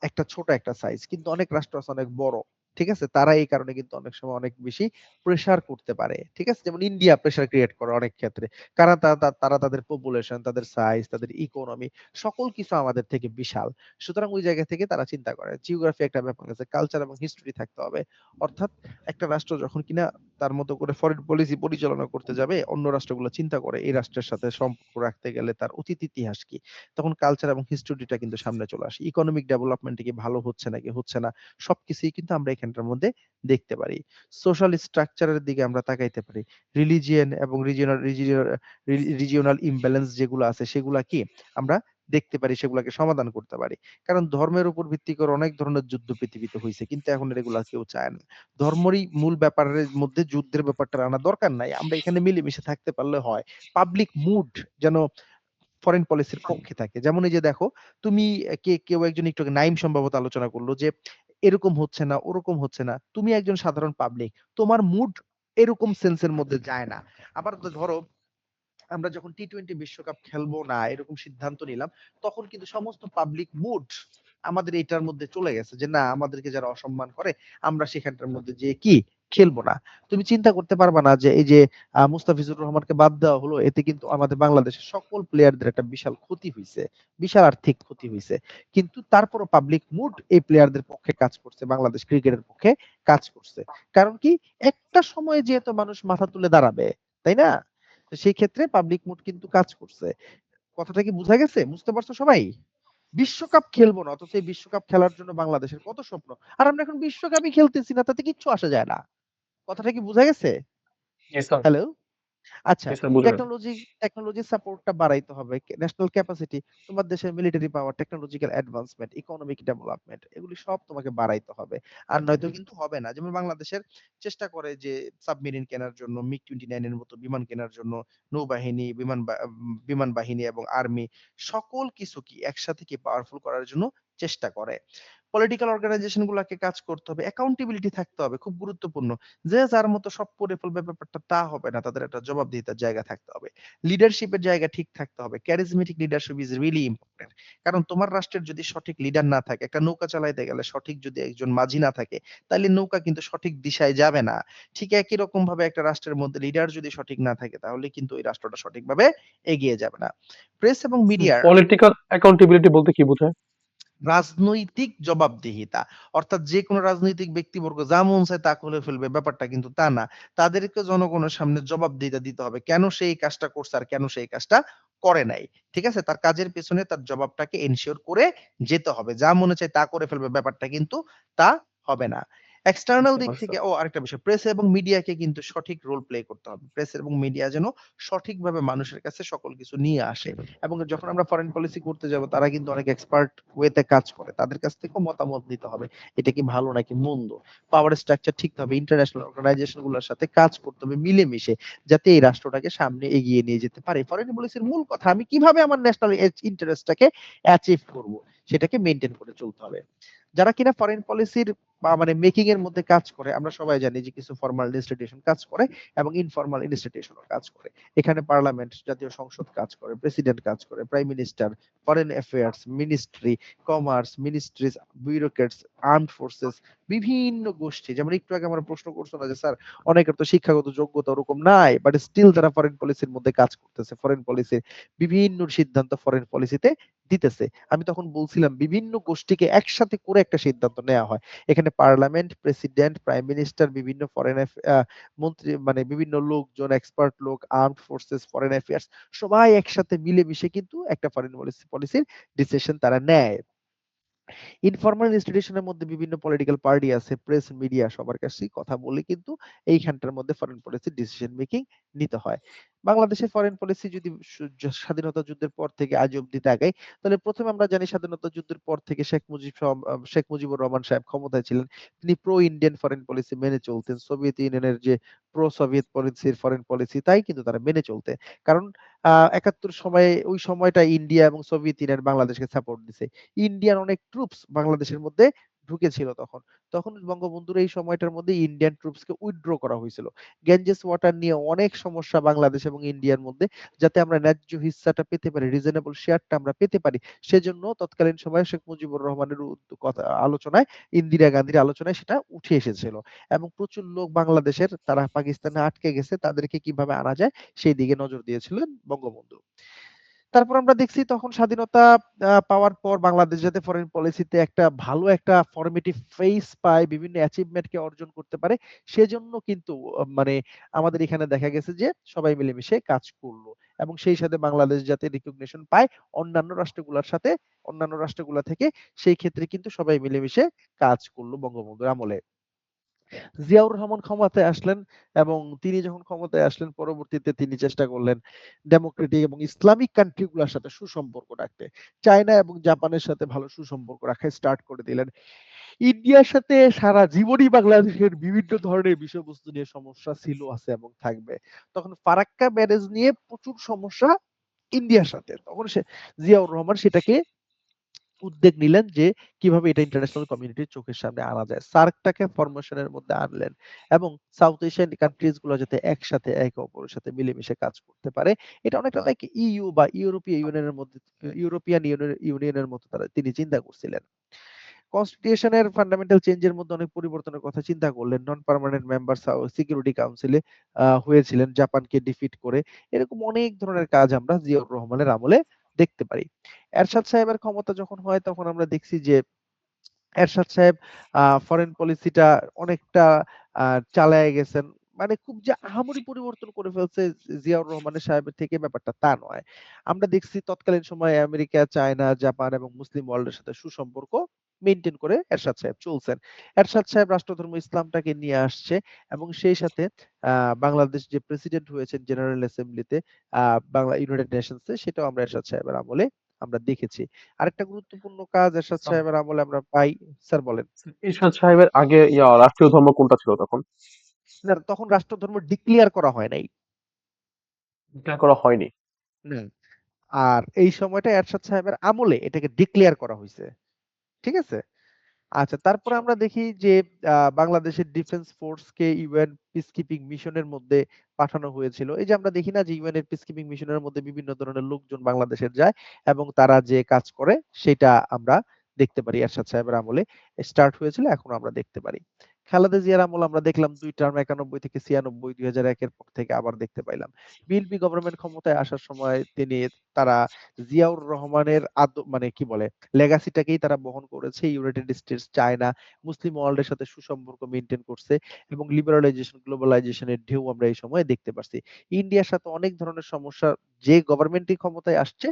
একটা ছোট একটা সাইজ কিন্তু অনেক রাষ্ট্র আছে অনেক বড়। ঠিক আছে? তারা এই কারণে কিন্তু অনেক সময় অনেক বেশি প্রেশার করতে পারে। ঠিক আছে? যেমন ইন্ডিয়া প্রেশার ক্রিয়েট করে অনেক ক্ষেত্রে। কারণ তারা তাদের পপুলেশন, তাদের সাইজ, তাদের ইকোনমি সকল কিছু আমাদের থেকে বিশাল। সুতরাং ওই জায়গা থেকে তারা চিন্তা করে। জিওগ্রাফি একটা ব্যাপার আছে, কালচার এবং হিস্টরি থাকতে হবে। অর্থাৎ একটা রাষ্ট্র যখন কিনা তার মতো করে ফরেন পলিসি পরিচালনা করতে যাবে, অন্য রাষ্ট্রগুলো চিন্তা করে এই রাষ্ট্রের সাথে সম্পর্ক রাখতে গেলে তার অতীত ইতিহাস কি? তখন কালচার এবং হিস্টোরিটা কিন্তু সামনে চলে আসে। ইকোনমিক ডেভেলপমেন্ট কি ভালো হচ্ছে নাকি হচ্ছে না, সবকিছুই কিন্তু আমরা এখানটার মধ্যে দেখতে পারি। সোশ্যাল স্ট্রাকচার এর দিকে আমরা তাকাইতে পারি। রিলিজিয়ন এবং রিজিওনাল ইমব্যালেন্স যেগুলো আছে সেগুলা কি আমরা দেখতে পারি, সেগুলাকে সমাধান করতে পারি। কারণ ধর্মের উপর ভিত্তি করে অনেক ধরনের যুদ্ধ পৃথিবীতে হইছে। কিন্তু এখন এগুলা কেউ চায় না। ধর্মরই মূল ব্যাপারের মধ্যে যুদ্ধের ব্যাপারটা আনা দরকার নাই। আমরা এখানে মিলেমিশে থাকতে পারলে হয়। পাবলিক মুড যেন ফরেন পলিসির পক্ষে থাকে। যেমন এই যে দেখো, তুমি কেউ একজন একটু আগে নাইম সম্ভবত আলোচনা করল যে এরকম হচ্ছে না, ওরকম হচ্ছে না। তুমি একজন সাধারণ পাবলিক। তোমার মুড এরকম সেন্স এর মধ্যে যায় না। আবার ধরো আমরা যখন টি-20 বিশ্বকাপ খেলবো না এরকম সিদ্ধান্ত নিলাম, তখন কিন্তু সমস্ত পাবলিক মুড আমাদের এটার মধ্যে চলে গেছে যে না আমাদেরকে যারা অসম্মান করে আমরা সেখানটার মধ্যে যেয়ে কি খেলবো না। তুমি চিন্তা করতে পারবা না যে এই যে মুস্তাফিজুর রহমানকে বাদ দেওয়া হলো এতে কিন্তু আমাদের বাংলাদেশের সকল প্লেয়ারদের একটা বিশাল ক্ষতি হইছে। বিশাল আর্থিক ক্ষতি হইছে। কিন্তু তারপরও পাবলিক মুড এই প্লেয়ারদের পক্ষে কাজ করছে। বাংলাদেশ ক্রিকেটের পক্ষে কাজ করছে। কারণ কি একটা সময়ে যেহেতু মানুষ মাথা তুলে দাঁড়াবে, তাই না? তো সেই ক্ষেত্রে পাবলিক মুড কিন্তু কাজ করছে। কথাটা কি বুঝা গেছে? বুঝতে পারছো সবাই? বিশ্বকাপ খেলবো না অথচ এই বিশ্বকাপ খেলার জন্য বাংলাদেশের কত স্বপ্ন। আর আমরা এখন বিশ্বকাপই খেলতেছি না তাতে কিচ্ছু আসে যায় না। কথাটা কি বুঝা গেছে? জি স্যার। হ্যালো? আচ্ছা, জি স্যার, বুঝে গেছে। টেকনোলজি সাপোর্টটা বাড়াইতে হবে। ন্যাশনাল ক্যাপাসিটি, তোমার দেশের মিলিটারি পাওয়ার, টেকনোলজিক্যাল অ্যাডভান্সমেন্ট, ইকোনমিক ডেভেলপমেন্ট এগুলি সব তোমাকে বাড়াইতে হবে। আর নয়তো কিন্তু হবে না। যেমন বাংলাদেশের চেষ্টা করে যে সাবমেরিন কেনার জন্য, মিগ-29 এর মতো বিমান কেনার জন্য নৌবাহিনী, বিমান বাহিনী এবং আর্মি সকল কিছু কি একসাথে কি পাওয়ারফুল করার জন্য চেষ্টা করে। পলিটিক্যাল অর্গানাইজেশন গুলাকে কাজ করতে হবে, অ্যাকাউন্টেবিলিটি থাকতে হবে, খুব গুরুত্বপূর্ণ। যে যার মতো সব করে ফেলবে ব্যাপারটা তা হবে না। তাদের একটা জবাবদিহিতার জায়গা থাকতে হবে। লিডারশিপের জায়গা ঠিক থাকতে হবে। charismatic leadership is really important. কারণ তোমার রাষ্ট্রের যদি সঠিক লিডার না থাকে, একটা নৌকা চালাইতে গেলে সঠিক যদি একজন মাঝি না থাকে, তাইলে নৌকা কিন্তু সঠিক দিশায় যাবে না। ঠিক একই রকম ভাবে একটা রাষ্ট্রের মধ্যে লিডার যদি সঠিক না থাকে, তাহলে কিন্তু ওই রাষ্ট্রটা সঠিকভাবে এগিয়ে যাবে না। প্রেস এবং মিডিয়ার পলিটিক্যাল অ্যাকাউন্টেবিলিটি বলতে কি বোঝায়? রাজনৈতিক জবাবদিহিতা। অর্থাৎ যেকোনো রাজনৈতিক ব্যক্তিবর্গ যা মন চায় তা করে ফেলবে ব্যাপারটা কিন্তু তা না। তাদেরকে জনগণের সামনে জবাবদিহিতা দিতে হবে। কেন সে এই কাজটা করছে আর কেন সে এই কাজটা করে নাই। ঠিক আছে? তার কাজের পেছনে তার জবাবটাকে এনশিওর করে যেতে হবে। যা মনে চায় তা করে ফেলবে ব্যাপারটা কিন্তু তা হবে না। এক্সটার্নাল বুঝতে দিক পারছি। থেকে আরেকটা বিষয়, প্রেস এবং মিডিয়াকে কিন্তু সঠিক রোল প্লে করতে হবে। প্রেস এবং মিডিয়া যেন সঠিকভাবে মানুষের কাছে সকল কিছু নিয়ে আসে। এবং যখন আমরা ফরেন পলিসি করতে যাব তারা কিন্তু অনেক এক্সপার্ট ওয়েতে কাজ করে। তাদের কাছ থেকেও মতামত নিতে হবে। এটা কি ভালো নাকি মন্দ। পাওয়ার স্ট্রাকচার ঠিক হবে। ইন্টারন্যাশনাল অর্গানাইজেশন গুলোর সাথে কাজ করতে হবে মিলেমিশে যাতে এই রাষ্ট্রটাকে সামনে এগিয়ে নিয়ে যেতে পারে। ফরেন পলিসির মূল কথা আমি কিভাবে আমার ন্যাশনাল ইন্টারেস্টটাকে অ্যাচিভ করব সেটাকে মেইনটেইন করে চলতে হবে। যারা কিনা ফরেন পলিসির বা মানে মেকিং এর মধ্যে কাজ করে। আমরা সবাই জানি যে কিছু ফরমাল ইনস্টিটিউশন কাজ করে এবং ইনফরমাল ইনস্টিটিউশনও কাজ করে। এখানে পার্লামেন্ট, জাতীয় সংসদ কাজ করে, প্রেসিডেন্ট কাজ করে, prime minister, foreign affairs, ministry, commerce, ministries, bureaucrats, armed forces, বিভিন্ন গোষ্ঠী। যেমন একটু আগে আমরা প্রশ্ন করছো না যে স্যার অনেকের তো শিক্ষাগত যোগ্যতা ওরকম নাই, বাট স্টিল তারা ফরেন পলিসির মধ্যে কাজ করতেছে, ফরেন পলিসির বিভিন্ন সিদ্ধান্ত ফরেন পলিসিতে দিতেছে। আমি তখন বলছিলাম বিভিন্ন গোষ্ঠীকে একসাথে করে একটা সিদ্ধান্ত নেওয়া হয়। এখানে পার্লামেন্ট, প্রেসিডেন্ট, প্রাইম মিনিস্টার, বিভিন্ন ফরেন মন্ত্রী, মানে বিভিন্ন লোকজন, এক্সপার্ট লোক, আর্মড ফোর্সেস, ফরেন অ্যাফেয়ার্স, সবাই একসাথে মিলেমিশে কিন্তু একটা ফরেন পলিসির ডিসিশন তারা নেয়। ইনফরমাল ইনস্টিটিউশনের মধ্যে বিভিন্ন পলিটিক্যাল পার্টি আছে, প্রেস, মিডিয়া, সবার কাছেই কথা বলে কিন্তু এইখানটার মধ্যে ফরেন পলিসি ডিসিশন মেকিং নিতে হয়। বাংলাদেশের ফরেন পলিসি যদি স্বাধীনতা যুদ্ধের পর থেকে আজ অব্দি তাকাই, তাহলে প্রথমে আমরা জানি স্বাধীনতা যুদ্ধের পর থেকে শেখ মুজিবুর রহমান সাহেব ক্ষমতায় ছিলেন। তিনি প্রো ইন্ডিয়ান ফরেন পলিসি মেনে চলতেন। সোভিয়েত ইউনিয়নের যে প্রো সোভিয়েত পলিসির ফরেন পলিসি তাই কিন্তু তারা মেনে চলতেন। কারণ ৭১ সময়ে ওই সময়টা ইন্ডিয়া এবং সোভিয়েত ইউনিয়ন বাংলাদেশকে সাপোর্ট দিছে। ইন্ডিয়ান অনেক ট্রুপস বাংলাদেশের মধ্যে ঢুকেছিল তখন। তখন বঙ্গবন্ধুর এই সময়টার মধ্যে ইন্ডিয়ান ট্রুপসকে উইথড্র করা হয়েছিল। গ্যাঞ্জেস ওয়াটার নিয়ে অনেক সমস্যা বাংলাদেশ এবং ইন্ডিয়ার মধ্যে। যাতে আমরা ন্যায্য হিস্সাটা পেতে পারি, রিজনেবল শেয়ারটা আমরা পেতে পারি। সেজন্য তৎকালীন সময়ে শেখ মুজিবুর রহমানের কথা আলোচনায়, ইন্দিরা গান্ধীর আলোচনায় সেটা উঠে এসেছিল। এবং প্রচুর লোক বাংলাদেশের তারা পাকিস্তানে আটকে গেছে, তাদেরকে কিভাবে আনা যায় সেই দিকে নজর দিয়েছিলেন বঙ্গবন্ধু। তারপর আমরা দেখছি তখন স্বাধীনতা পাওয়ার পর বাংলাদেশ যাতে ফরেন পলিসিতে একটা ভালো একটা ফরমেটিভ ফেস পায়, বিভিন্ন অ্যাচিভমেন্টকে অর্জন করতে পারে, সেজন্য কিন্তু মানে আমাদের এখানে দেখা গেছে যে সবাই মিলেমিশে কাজ করলো এবং সেই সাথে বাংলাদেশ যাতে রিকগনিশন পায় অন্যান্য রাষ্ট্রগুলোর সাথে, অন্যান্য রাষ্ট্রগুলা থেকে, সেই ক্ষেত্রে কিন্তু সবাই মিলেমিশে কাজ করলো বঙ্গবন্ধুর আমলে। জিয়াউর রহমান ক্ষমতায় আসলেন এবং তিনি যখন ক্ষমতায় আসলেন পরবর্তীতে তিনি চেষ্টা করলেন ডেমোক্রেটিক এবং ইসলামিক কান্ট্রিগুলোর সাথে সুসম্পর্ক রাখতে। চায়না এবং জাপানের সাথে ভালো সুসম্পর্ক রাখা স্টার্ট করে দিলেন। ইন্ডিয়ার সাথে সারা জীবনই বাংলাদেশের বিভিন্ন ধরনের বিষয়বস্তু নিয়ে সমস্যা ছিল, আছে এবং থাকবে। তখন ফারাক্কা ব্যারেজ নিয়ে প্রচুর সমস্যা ইন্ডিয়ার সাথে। তখন জিয়াউর রহমান সেটাকে উদ্যোগ নিলেন যে কিভাবে এটা ইন্টারন্যাশনাল কমিউনিটির চোখের সামনে আনা যায়। সার্কটাকে ফরমেশনের মধ্যে আনলেন এবং সাউথ এশিয়ান কান্ট্রিজ গুলো যাতে একসাথে একে অপরের সাথে মিলেমিশে কাজ করতে পারে। এটা অনেকটা লাইক ইইউ বা ইউরোপীয় ইউনিয়নের মধ্যে, ইউরোপিয়ান ইউনিয়নের মতো তিনি চিন্তা করছিলেন। কনস্টিটিউশনের ফান্ডামেন্টাল চেঞ্জের মধ্যে অনেক পরিবর্তনের কথা চিন্তা করলেন। নন পার্মানেন্ট মেম্বার সিকিউরিটি কাউন্সিলে হয়েছিলেন জাপানকে ডিফিট করে। এরকম অনেক ধরনের কাজ আমরা জিয়াউর রহমানের আমলে দেখতে পারি। এরশাদ সাহেবের ক্ষমতা যখন হয় তখন আমরা দেখছি যে এরশাদ সাহেব ফরেন পলিসিটা অনেকটা চালায়ে গেছেন। মানে খুব যে আহামরি পরিবর্তন করে ফেলছে জিয়াউর রহমানের সাহেবের থেকে, ব্যাপারটা তা নয়। আমরা দেখছি তৎকালীন সময়ে আমেরিকা, চায়না, জাপান এবং মুসলিম ওয়ার্ল্ডের সাথে সুসম্পর্ক মেইনটেইন করে এরশাদ সাহেব চলছেন। এরশাদ সাহেব রাষ্ট্রধর্ম ইসলামটাকে নিয়ে আসছে এবং সেই সাথে বাংলাদেশ যে প্রেসিডেন্ট হয়েছেন জেনারেল অ্যাসেম্বলিতে, বাংলা ইউনাইটেড নেশনসে, সেটাও আমরা এরশাদ সাহেবের আমলে আমরা দেখেছি। আরেকটা গুরুত্বপূর্ণ কাজ এরশাদ স্যার, সাহেবের আমলে আমরা পাই। স্যার বলেন। এরশাদ সাহেবের আগে রাষ্ট্রীয় ধর্ম কোনটা ছিল তখন? না, তখন রাষ্ট্রধর্ম ডিক্লেয়ার করা হয় নাই। ডিক্লেয়ার করা হয়নি। না। আর এই সময়টা এরশাদ সাহেবের আমলে এটাকে ডিক্লেয়ার করা হইছে। ঠিক আছে? আচ্ছা, তারপরে আচ্ছা। আমরা দেখি যে বাংলাদেশের ডিফেন্স ফোর্সকে ইউএন পিসকিপিং মিশনের মধ্যে পাঠানো হয়েছিল। এই যে আমরা দেখি না যে ইউএন এর পিসকিপিং মিশনের মধ্যে বিভিন্ন ধরনের লোকজন বাংলাদেশের যায় এবং তারা যে কাজ করে সেটা আমরা দেখতে পারি এরশাদ সাহেবের আমলে স্টার্ট হয়েছিল, এখনো আমরা দেখতে পারি। খালেদা জিয়ার আমল আমরা দেখলাম ২ টার্ম ৯১ থেকে ৯৬, ২০০১ এর পর থেকে আবার দেখতে পাইলাম। বিএনপি গভর্নমেন্ট ক্ষমতায় আসার সময় তারা জিয়াউর রহমানের মানে কি বলে লেগাসিটাকেই তারা বহন করেছে। ইউনাইটেড স্টেটস, চায়না, মুসলিম ওয়ার্ল্ডের সাথে সুসম্পর্ক মেইনটেইন করছে এবং লিবারালাইজেশন, গ্লোবালাইজেশন এর ঢেউ আমরা এই সময়ে দেখতে পারছি। ইন্ডিয়ার সাথে অনেক ধরনের সমস্যা, যে গভর্নমেন্টই ক্ষমতায় আসছে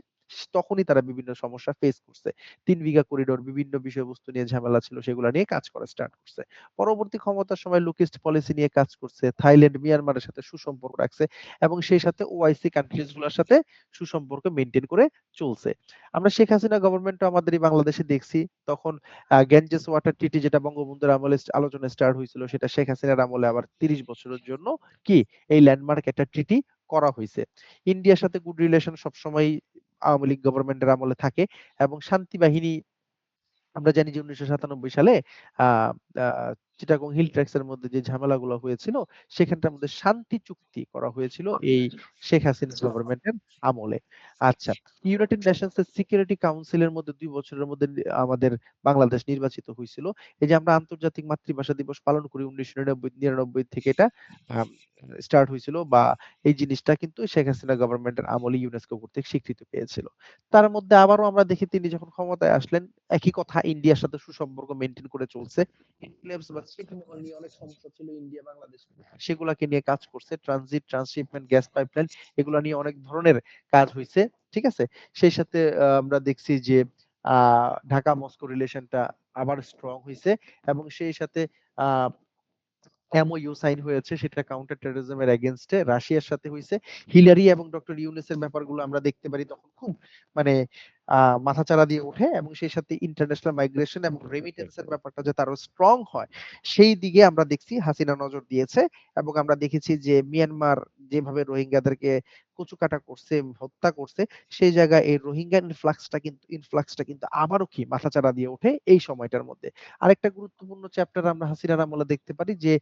তখনই তারা বিভিন্ন সমস্যা ফেস করছে। ৩ বিঘা করিডোর, বিভিন্ন বিষয়বস্তু নিয়ে ঝামেলা ছিল, সেগুলা নিয়ে কাজ করা স্টার্ট করছে। পরবর্তী ক্ষমতার সময় লুকিস্ট পলিসি নিয়ে কাজ করছে। থাইল্যান্ড, মিয়ানমারের সাথে সুসম্পর্ক রাখছে এবং সেই সাথে ওআইসি কান্ট্রিজ গুলোর সাথে সুসম্পর্ক মেইনটেইন করে চলছে। আমরা শেখ হাসিনা গভর্নমেন্টও আমাদের এই বাংলাদেশে দেখছি। তখন গ্যাঞ্জেস ওয়াটার ট্রিটি যেটা বঙ্গবন্ধুর আমলে আলোচনা স্টার্ট হয়েছিল, সেটা শেখ হাসিনার আমলে আবার ৩০ বছরের জন্য কি এই ল্যান্ডমার্ক একটা ট্রিটি করা হয়েছে। ইন্ডিয়ার সাথে গুড রিলেশন সবসময় আওয়ামী লীগ গভর্নমেন্টের আমলে থাকে এবং শান্তি বাহিনী আমরা জানি যে ১৯৯৭ সালে আ আ চিটাগং হিল ট্র্যাক্স এর মধ্যে যে ঝামেলাগুলো হয়েছিল, সেখানটার মধ্যে শান্তি চুক্তি করা হয়েছিল এই শেখ হাসিনা গভর্নমেন্টের আমলে। আচ্ছা, ইউনাইটেড নেশনস এর সিকিউরিটি কাউন্সিলের মধ্যে ২ বছরের মধ্যে আমাদের বাংলাদেশ নির্বাচিত হইছিল। এই যে আমরা আন্তর্জাতিক মাতৃভাষা দিবস পালন করি ১৯৯৯ থেকে এটা আম স্টার্ট হইছিল, বা এই জিনিসটা কিন্তু শেখ হাসিনা গভর্নমেন্টের আমলে ইউনেস্কো কর্তৃক স্বীকৃতি পেয়েছিল। তার মধ্যে আবারও আমরা দেখি তিনি যখন ক্ষমতায় আসলেন, একই কথা, ইন্ডিয়ার সাথে সুসম্পর্ক মেইনটেইন করে চলছে। এনক্লেভস বা ছিটমহল নিয়ে অনেক সমস্যা ছিল ইন্ডিয়া বাংলাদেশ। সেগুলাকে নিয়ে কাজ করছে। ট্রানজিট, ট্রান্সশিপমেন্ট, গ্যাস পাইপলাইন, এগুলা নিয়ে অনেক ধরনের কাজ হইছে। ঠিক আছে? সেই সাথে আমরা দেখছি যে আ ঢাকা মস্কো রিলেশনটা আবার স্ট্রং হইছে, এবং সেই সাথে আ এমওইউ সাইন হয়েছে, সেটা কাউন্টার টেররিজম এর এগেইনস্ট এ রাশিয়ার সাথে হইছে। হিলারি এবং ডক্টর ইউনূসের ব্যাপারগুলো আমরা দেখতে পারি তখন খুব মানে আ মাথাচাড়া দিয়ে ওঠে, এবং সেই সাথে ইন্টারন্যাশনাল মাইগ্রেশন এবং রেমিটেন্স এর ব্যাপারটা যাতে আরো স্ট্রং হয়, সেই দিকে আমরা দেখছি হাসিনা নজর দিয়েছে। এবং আমরা দেখেছি যে মিয়ানমার যেভাবে রোহিঙ্গাদেরকে কচুকাটা করছে, হত্যা করছে, সেই জায়গায় এই রোহিঙ্গা ইনফ্লাক্সটা কিন্তু আবারও কি মাথাচাড়া দিয়ে ওঠে এই সময়টার মধ্যে। আরেকটা গুরুত্বপূর্ণ চ্যাপ্টার আমরা হাসিনার আমলে দেখতে পারি যে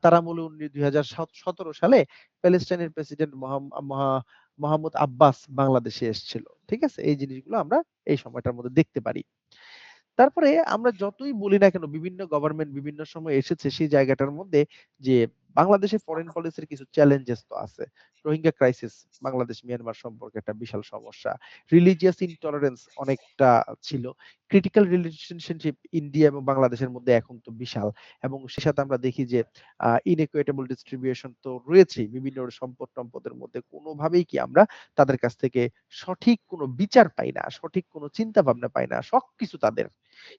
তার আমলে ২০১৭ সালে প্যালেস্টাইনের প্রেসিডেন্ট মোহাম্মদ আব্বাস বাংলাদেশে এসেছিল। ঠিক আছে? এই জিনিসগুলো আমরা এই সময়টার মধ্যে দেখতে পারি। তারপরে আমরা যতই বলি না কেন, বিভিন্ন গভর্নমেন্ট বিভিন্ন সময় এসেছে, সেই জায়গাটার মধ্যে যে বাংলাদেশের ফরেন পলিসির কিছু চ্যালেঞ্জেস তো আছে। রোহিঙ্গা ক্রাইসিস, বাংলাদেশ মিয়ানমার সম্পর্কে একটা বিশাল সমস্যা। রিলিজিয়াস ইনটলারেন্স অনেকটা ছিল। ক্রিটিক্যাল রিলেশনশিপ ইন্ডিয়া এবং বাংলাদেশের মধ্যে এখন তো বিশাল, এবং সে সাথে আমরা দেখি যে ইনইকুইটেবল ডিস্ট্রিবিউশন তো রয়েছেই বিভিন্ন সম্পদের মধ্যে। কোনোভাবেই কি আমরা তাদের কাছ থেকে সঠিক কোনো বিচার পাই না, সঠিক কোনো চিন্তা ভাবনা পাই না। সবকিছু তাদের।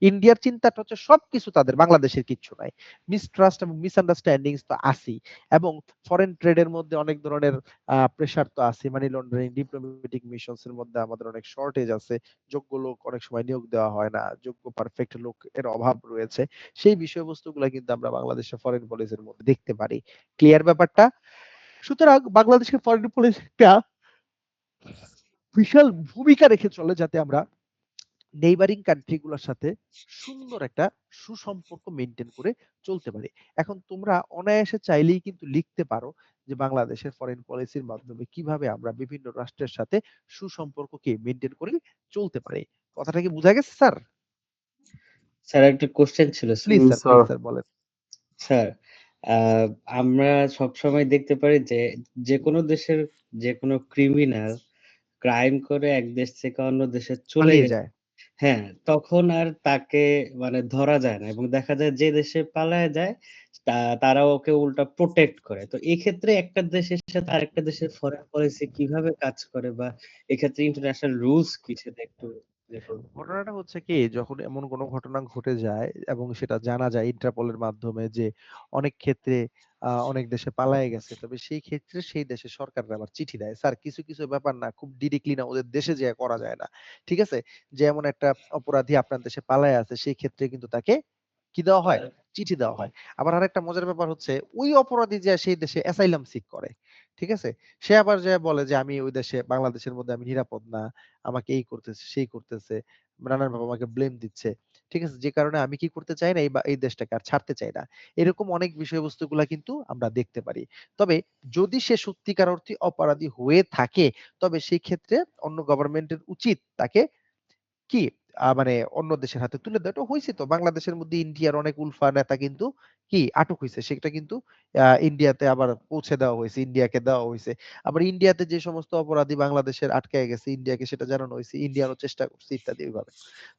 ইন্ডিয়ার চিন্তাটা হচ্ছে সবকিছু তাদের, বাংলাদেশের কিচ্ছু নাই। মিসট্রাস্ট এবং মিসআন্ডারস্ট্যান্ডিংস তো আছেই, এবং ফরেন ট্রেড এর মধ্যে অনেক ধরনের প্রেশার তো আছে। মানি লন্ডারিং, ডিপ্লোম্যাটিক মিশনস এর মধ্যে আমাদের অনেক শর্টেজ আছে। যোগ্য লোক অনেক সময় নিয়োগ দেওয়া হয় না। যোগ্য পারফেক্ট লোক এর অভাব রয়েছে। সেই বিষয়বস্তুগুলা কিন্তু আমরা বাংলাদেশের ফরেন পলিসির মধ্যে দেখতে পারি। ক্লিয়ার ব্যাপারটা? সুতরাং বাংলাদেশের ফরেন পলিসিটা বিশাল ভূমিকা রেখে চলে, যাতে আমরা নেইবারিং কান্ট্রি গুলোর সাথে সুন্দর একটা সুসম্পর্ক মেইনটেইন করে চলতে পারি। এখন তোমরা অনায়াসে চাইলেই কিন্তু লিখতে পারো যে বাংলাদেশের ফরেন পলিসির মাধ্যমে কিভাবে আমরা বিভিন্ন রাষ্ট্রের সাথে সুসম্পর্ককে মেইনটেইন করে চলতে পারি। কথাটা কি বুঝা গেছে স্যার? স্যার একটা কোশ্চেন ছিল স্যার। Please sir. স্যার বলেন। স্যার, আ আমরা সবসময় দেখতে পারি যে যেকোনো দেশের যেকোনো ক্রিমিনাল ক্রাইম করে এক দেশ থেকে অন্য দেশে চলে পালিয়ে গেলে, যায়। হ্যাঁ, তখন আর তাকে মানে ধরা যায় না, এবং দেখা যায় যে দেশে পালায় যায় তারা ওকে উল্টা প্রোটেক্ট করে। তো এক্ষেত্রে একটা দেশের সাথে আরেকটা দেশের ফরেন পলিসি কিভাবে কাজ করে, বা এক্ষেত্রে ইন্টারন্যাশনাল রুলস কি সেটা একটু দেখুন। ঘটনাটা হচ্ছে কি, যখন এমন কোনো ঘটনা ঘটে যায় এবং সেটা জানা যায় ইন্টারপোলের মাধ্যমে যে অনেক ক্ষেত্রে অনেক দেশে পালায়ে গেছে, তবে সেই ক্ষেত্রে সেই দেশের সরকাররা আবার চিঠি দেয়। স্যার, কিছু কিছু ব্যাপার না খুব ডিরেক্টলি না ওদের দেশে যেয়ে করা যায় না। ঠিক আছে? যে এমন একটা অপরাধী আপনার দেশে পালায়ে আছে, সেই ক্ষেত্রে কিন্তু তাকে কি দেওয়া হয়? চিঠি দেওয়া হয়। আবার আরেকটা মজার ব্যাপার হচ্ছে, ওই অপরাধী যেয়ে সেই দেশে অ্যাসাইলাম সিক করে। ঠিক আছে? সে আবার যেয়ে বলে যে আমি ওই দেশে, বাংলাদেশের মধ্যে আমি নিরাপদ না। আমাকে এই করতেছে, সেই করতেছে। নানানভাবে আমাকে ব্লেম দিচ্ছে। ঠিক আছে? যে কারণে আমি কি করতে চাই না, এই দেশটাকে আর ছাড়তে চাই না। এরকম অনেক বিষয়বস্তুগুলা কিন্তু আমরা দেখতে পারি। তবে যদি সে সত্যিকার অর্থে অপরাধী হয়ে থাকে, তবে সেই ক্ষেত্রে অন্য গভর্নমেন্টের উচিত তাকে কি মানে অন্য দেশের হাতে তুলে দেওয়া। এটা হইছে তো বাংলাদেশের মধ্যে ইন্ডিয়ার অনেক উলফা নেতা কিন্তু কি আটক হইছে। সেটা কিন্তু ইন্ডিয়াতে আবার পৌঁছে দেওয়া হইছে, ইন্ডিয়াকে দেওয়া হইছে। আবার ইন্ডিয়াতে যে সমস্ত অপরাধী বাংলাদেশের আটকায় গেছে, ইন্ডিয়াকে সেটা জানানো হইছে। ইন্ডিয়ানও চেষ্টা করছে ইত্যাদি ওইভাবে।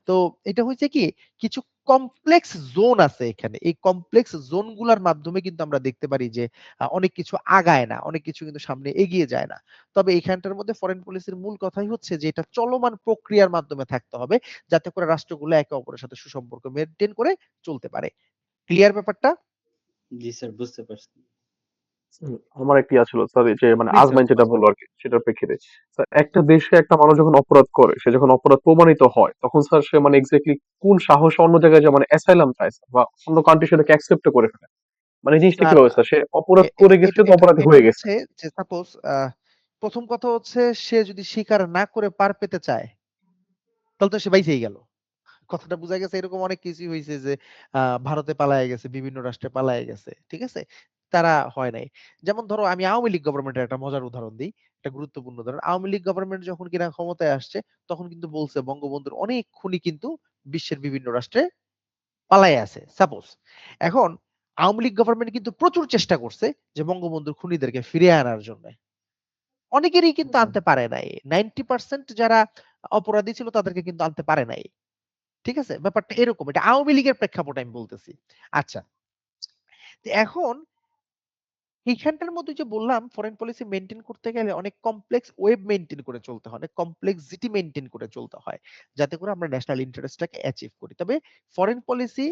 তো এটা হইছে কি, কিছু কমপ্লেক্স জোন আছে এখানে। এই কমপ্লেক্স জোন গুলার মাধ্যমে কিন্তু আমরা দেখতে পারি যে অনেক কিছু আগায় না, অনেক কিছু কিন্তু সামনে এগিয়ে যায় না। তবে এখানটার মধ্যে ফরেন পলিসির মূল কথাই হচ্ছে যে এটা চলমান প্রক্রিয়ার মাধ্যমে থাকতে হবে, যাতে করে রাষ্ট্রগুলো একে অপরের সাথে সুসম্পর্ক মেইনটেইন করে চলতে পারে। ক্লিয়ার ব্যাপারটা? জি স্যার, বুঝতে পারছি। আমার একটা ইয়া ছিল স্যার, এই যে মানে প্লিজ স্যার আজমাইন যেটা বললো আরকি সেটার প্রেক্ষিতে। স্যার, একটা দেশে একটা মানুষ যখন অপরাধ করে, সে যখন অপরাধ প্রমাণিত হয়, তখন স্যার সে মানে এক্সাক্টলি কোন সাহসে অন্য জায়গায় যে মানে অ্যাসাইলাম চায় স্যার, বা অন্য কান্ট্রি সেটাকে অ্যাকসেপ্ট করে ফেলে। মানে এই জিনিসটা স্যার, কিভাবে স্যার? সে অপরাধ এ এ করে গেছে এটা তো এটা অপরাধী এটা হয়ে গেছে। হচ্ছে যে সাপোজ প্রথম কথা হচ্ছে, সে যদি স্বীকার না করে পার পেতে চায়, তাহলে তো সে বাইচেই গেল। কথাটা বুঝা গেছে? এরকম অনেক কিছুই হইছে যে ভারতে পালায়া গেছে, বিভিন্ন রাষ্ট্রে পালায়া গেছে। ঠিক আছে? তারা হয় নাই। যেমন ধরো আমি আওয়ামী লীগ গভর্নমেন্টের একটা মজার উদাহরণ দেই। একটা গুরুত্বপূর্ণ উদাহরণ। আওয়ামী লীগ গভর্নমেন্ট যখন কিনা ক্ষমতায় আসছে, তখন কিন্তু বলছে বঙ্গবন্ধুর অনেক খুনি কিন্তু বিশ্বের বিভিন্ন রাষ্ট্রে পালায়ে আছে। সাপোজ। এখন আওয়ামী লীগ গভর্নমেন্ট কিন্তু প্রচুর চেষ্টা করছে যে বঙ্গবন্ধুর খুনিদেরকে ফিরিয়ে আনার জন্য। অনেকেরই কিন্তু আনতে পারে নাই। 90% যারা অপরাধী ছিল তাদেরকে কিন্তু আনতে পারে নাই। ঠিক আছে? ব্যাপারটা এরকম। এটা আওয়ামী লীগের প্রেক্ষাপটে আমি বলতেছি। আচ্ছা। তো এখন এইখানটার মধ্যে যে বললাম ফরেন পলিসি মেইনটেইন করতে গেলে অনেক কমপ্লেক্স ওয়েব মেইনটেইন করে চলতে হয়, অনেক কমপ্লেক্সিটি মেইনটেইন করে চলতে হয়। যাতে করে আমরা ন্যাশনাল ইন্টারেস্টটাকে অ্যাচিভ করি। তবে ফরেন পলিসি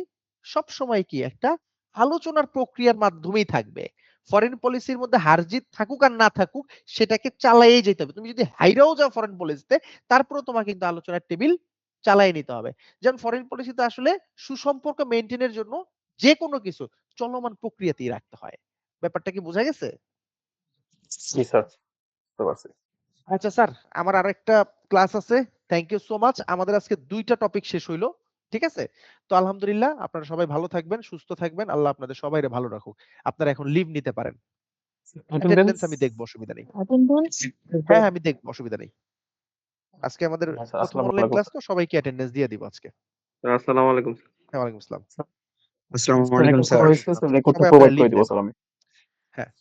সবসময় কি একটা আলোচনার প্রক্রিয়ার মাধ্যমেই থাকবে। ফরেন পলিসির মধ্যে হার-জিত থাকুক আর না থাকুক সেটাকে চালায়েই যেতে হবে। তুমি যদি হাইরাও যাও ফরেন পলিসিতে তারপরেও তোমাকে কিন্তু আলোচনার টেবিল চালায়ে নিতে হবে। যেমন ফরেন পলিসিতে আসলে সুসম্পর্ক মেইনটেইনের জন্য যেকোনো কিছু চলমান প্রক্রিয়াতেই রাখতে হয়। ব্যাপারটা কি বোঝা গেছে? জি স্যার, বুঝতে পারছি। আচ্ছা স্যার, আমার আরেকটা ক্লাস আছে। Thank you so much. আমাদের আজকে ২ টা টপিক শেষ হইলো। ঠিক আছে? তো আলহামদুলিল্লাহ আপনারা সবাই ভালো থাকবেন, সুস্থ থাকবেন। আল্লাহ আপনাদের সবাইরে ভালো রাখুক। আপনারা এখন লিভ নিতে পারেন। অ্যাটেন্ডেন্স? অ্যাটেন্ডেন্স আমি দেখব, অসুবিধা নেই। অ্যাটেন্ডেন্স হ্যাঁ, আমি দেখব, অসুবিধা নেই। আজকে আমাদের আচ্ছা, ১ম আসসালামু অনলাইন আলাইকুম ক্লাস স্যার। তো সবাইকে অ্যাটেন্ডেন্স দিয়ে দিব আজকে। আসসালামু আলাইকুম। হ্যাঁ, ওয়ালাইকুম আসসালাম। আসসালামু স্যার আলাইকুম রেকর্ড স্যার। করা ওয়ালাইকুম হয়েছে, আসসালাম। স্যার রেকর্ডটা সবাই আপনারা প্রোভাইড লিভ করে দিব নেন। স্যার আমি। হ্যাঁ।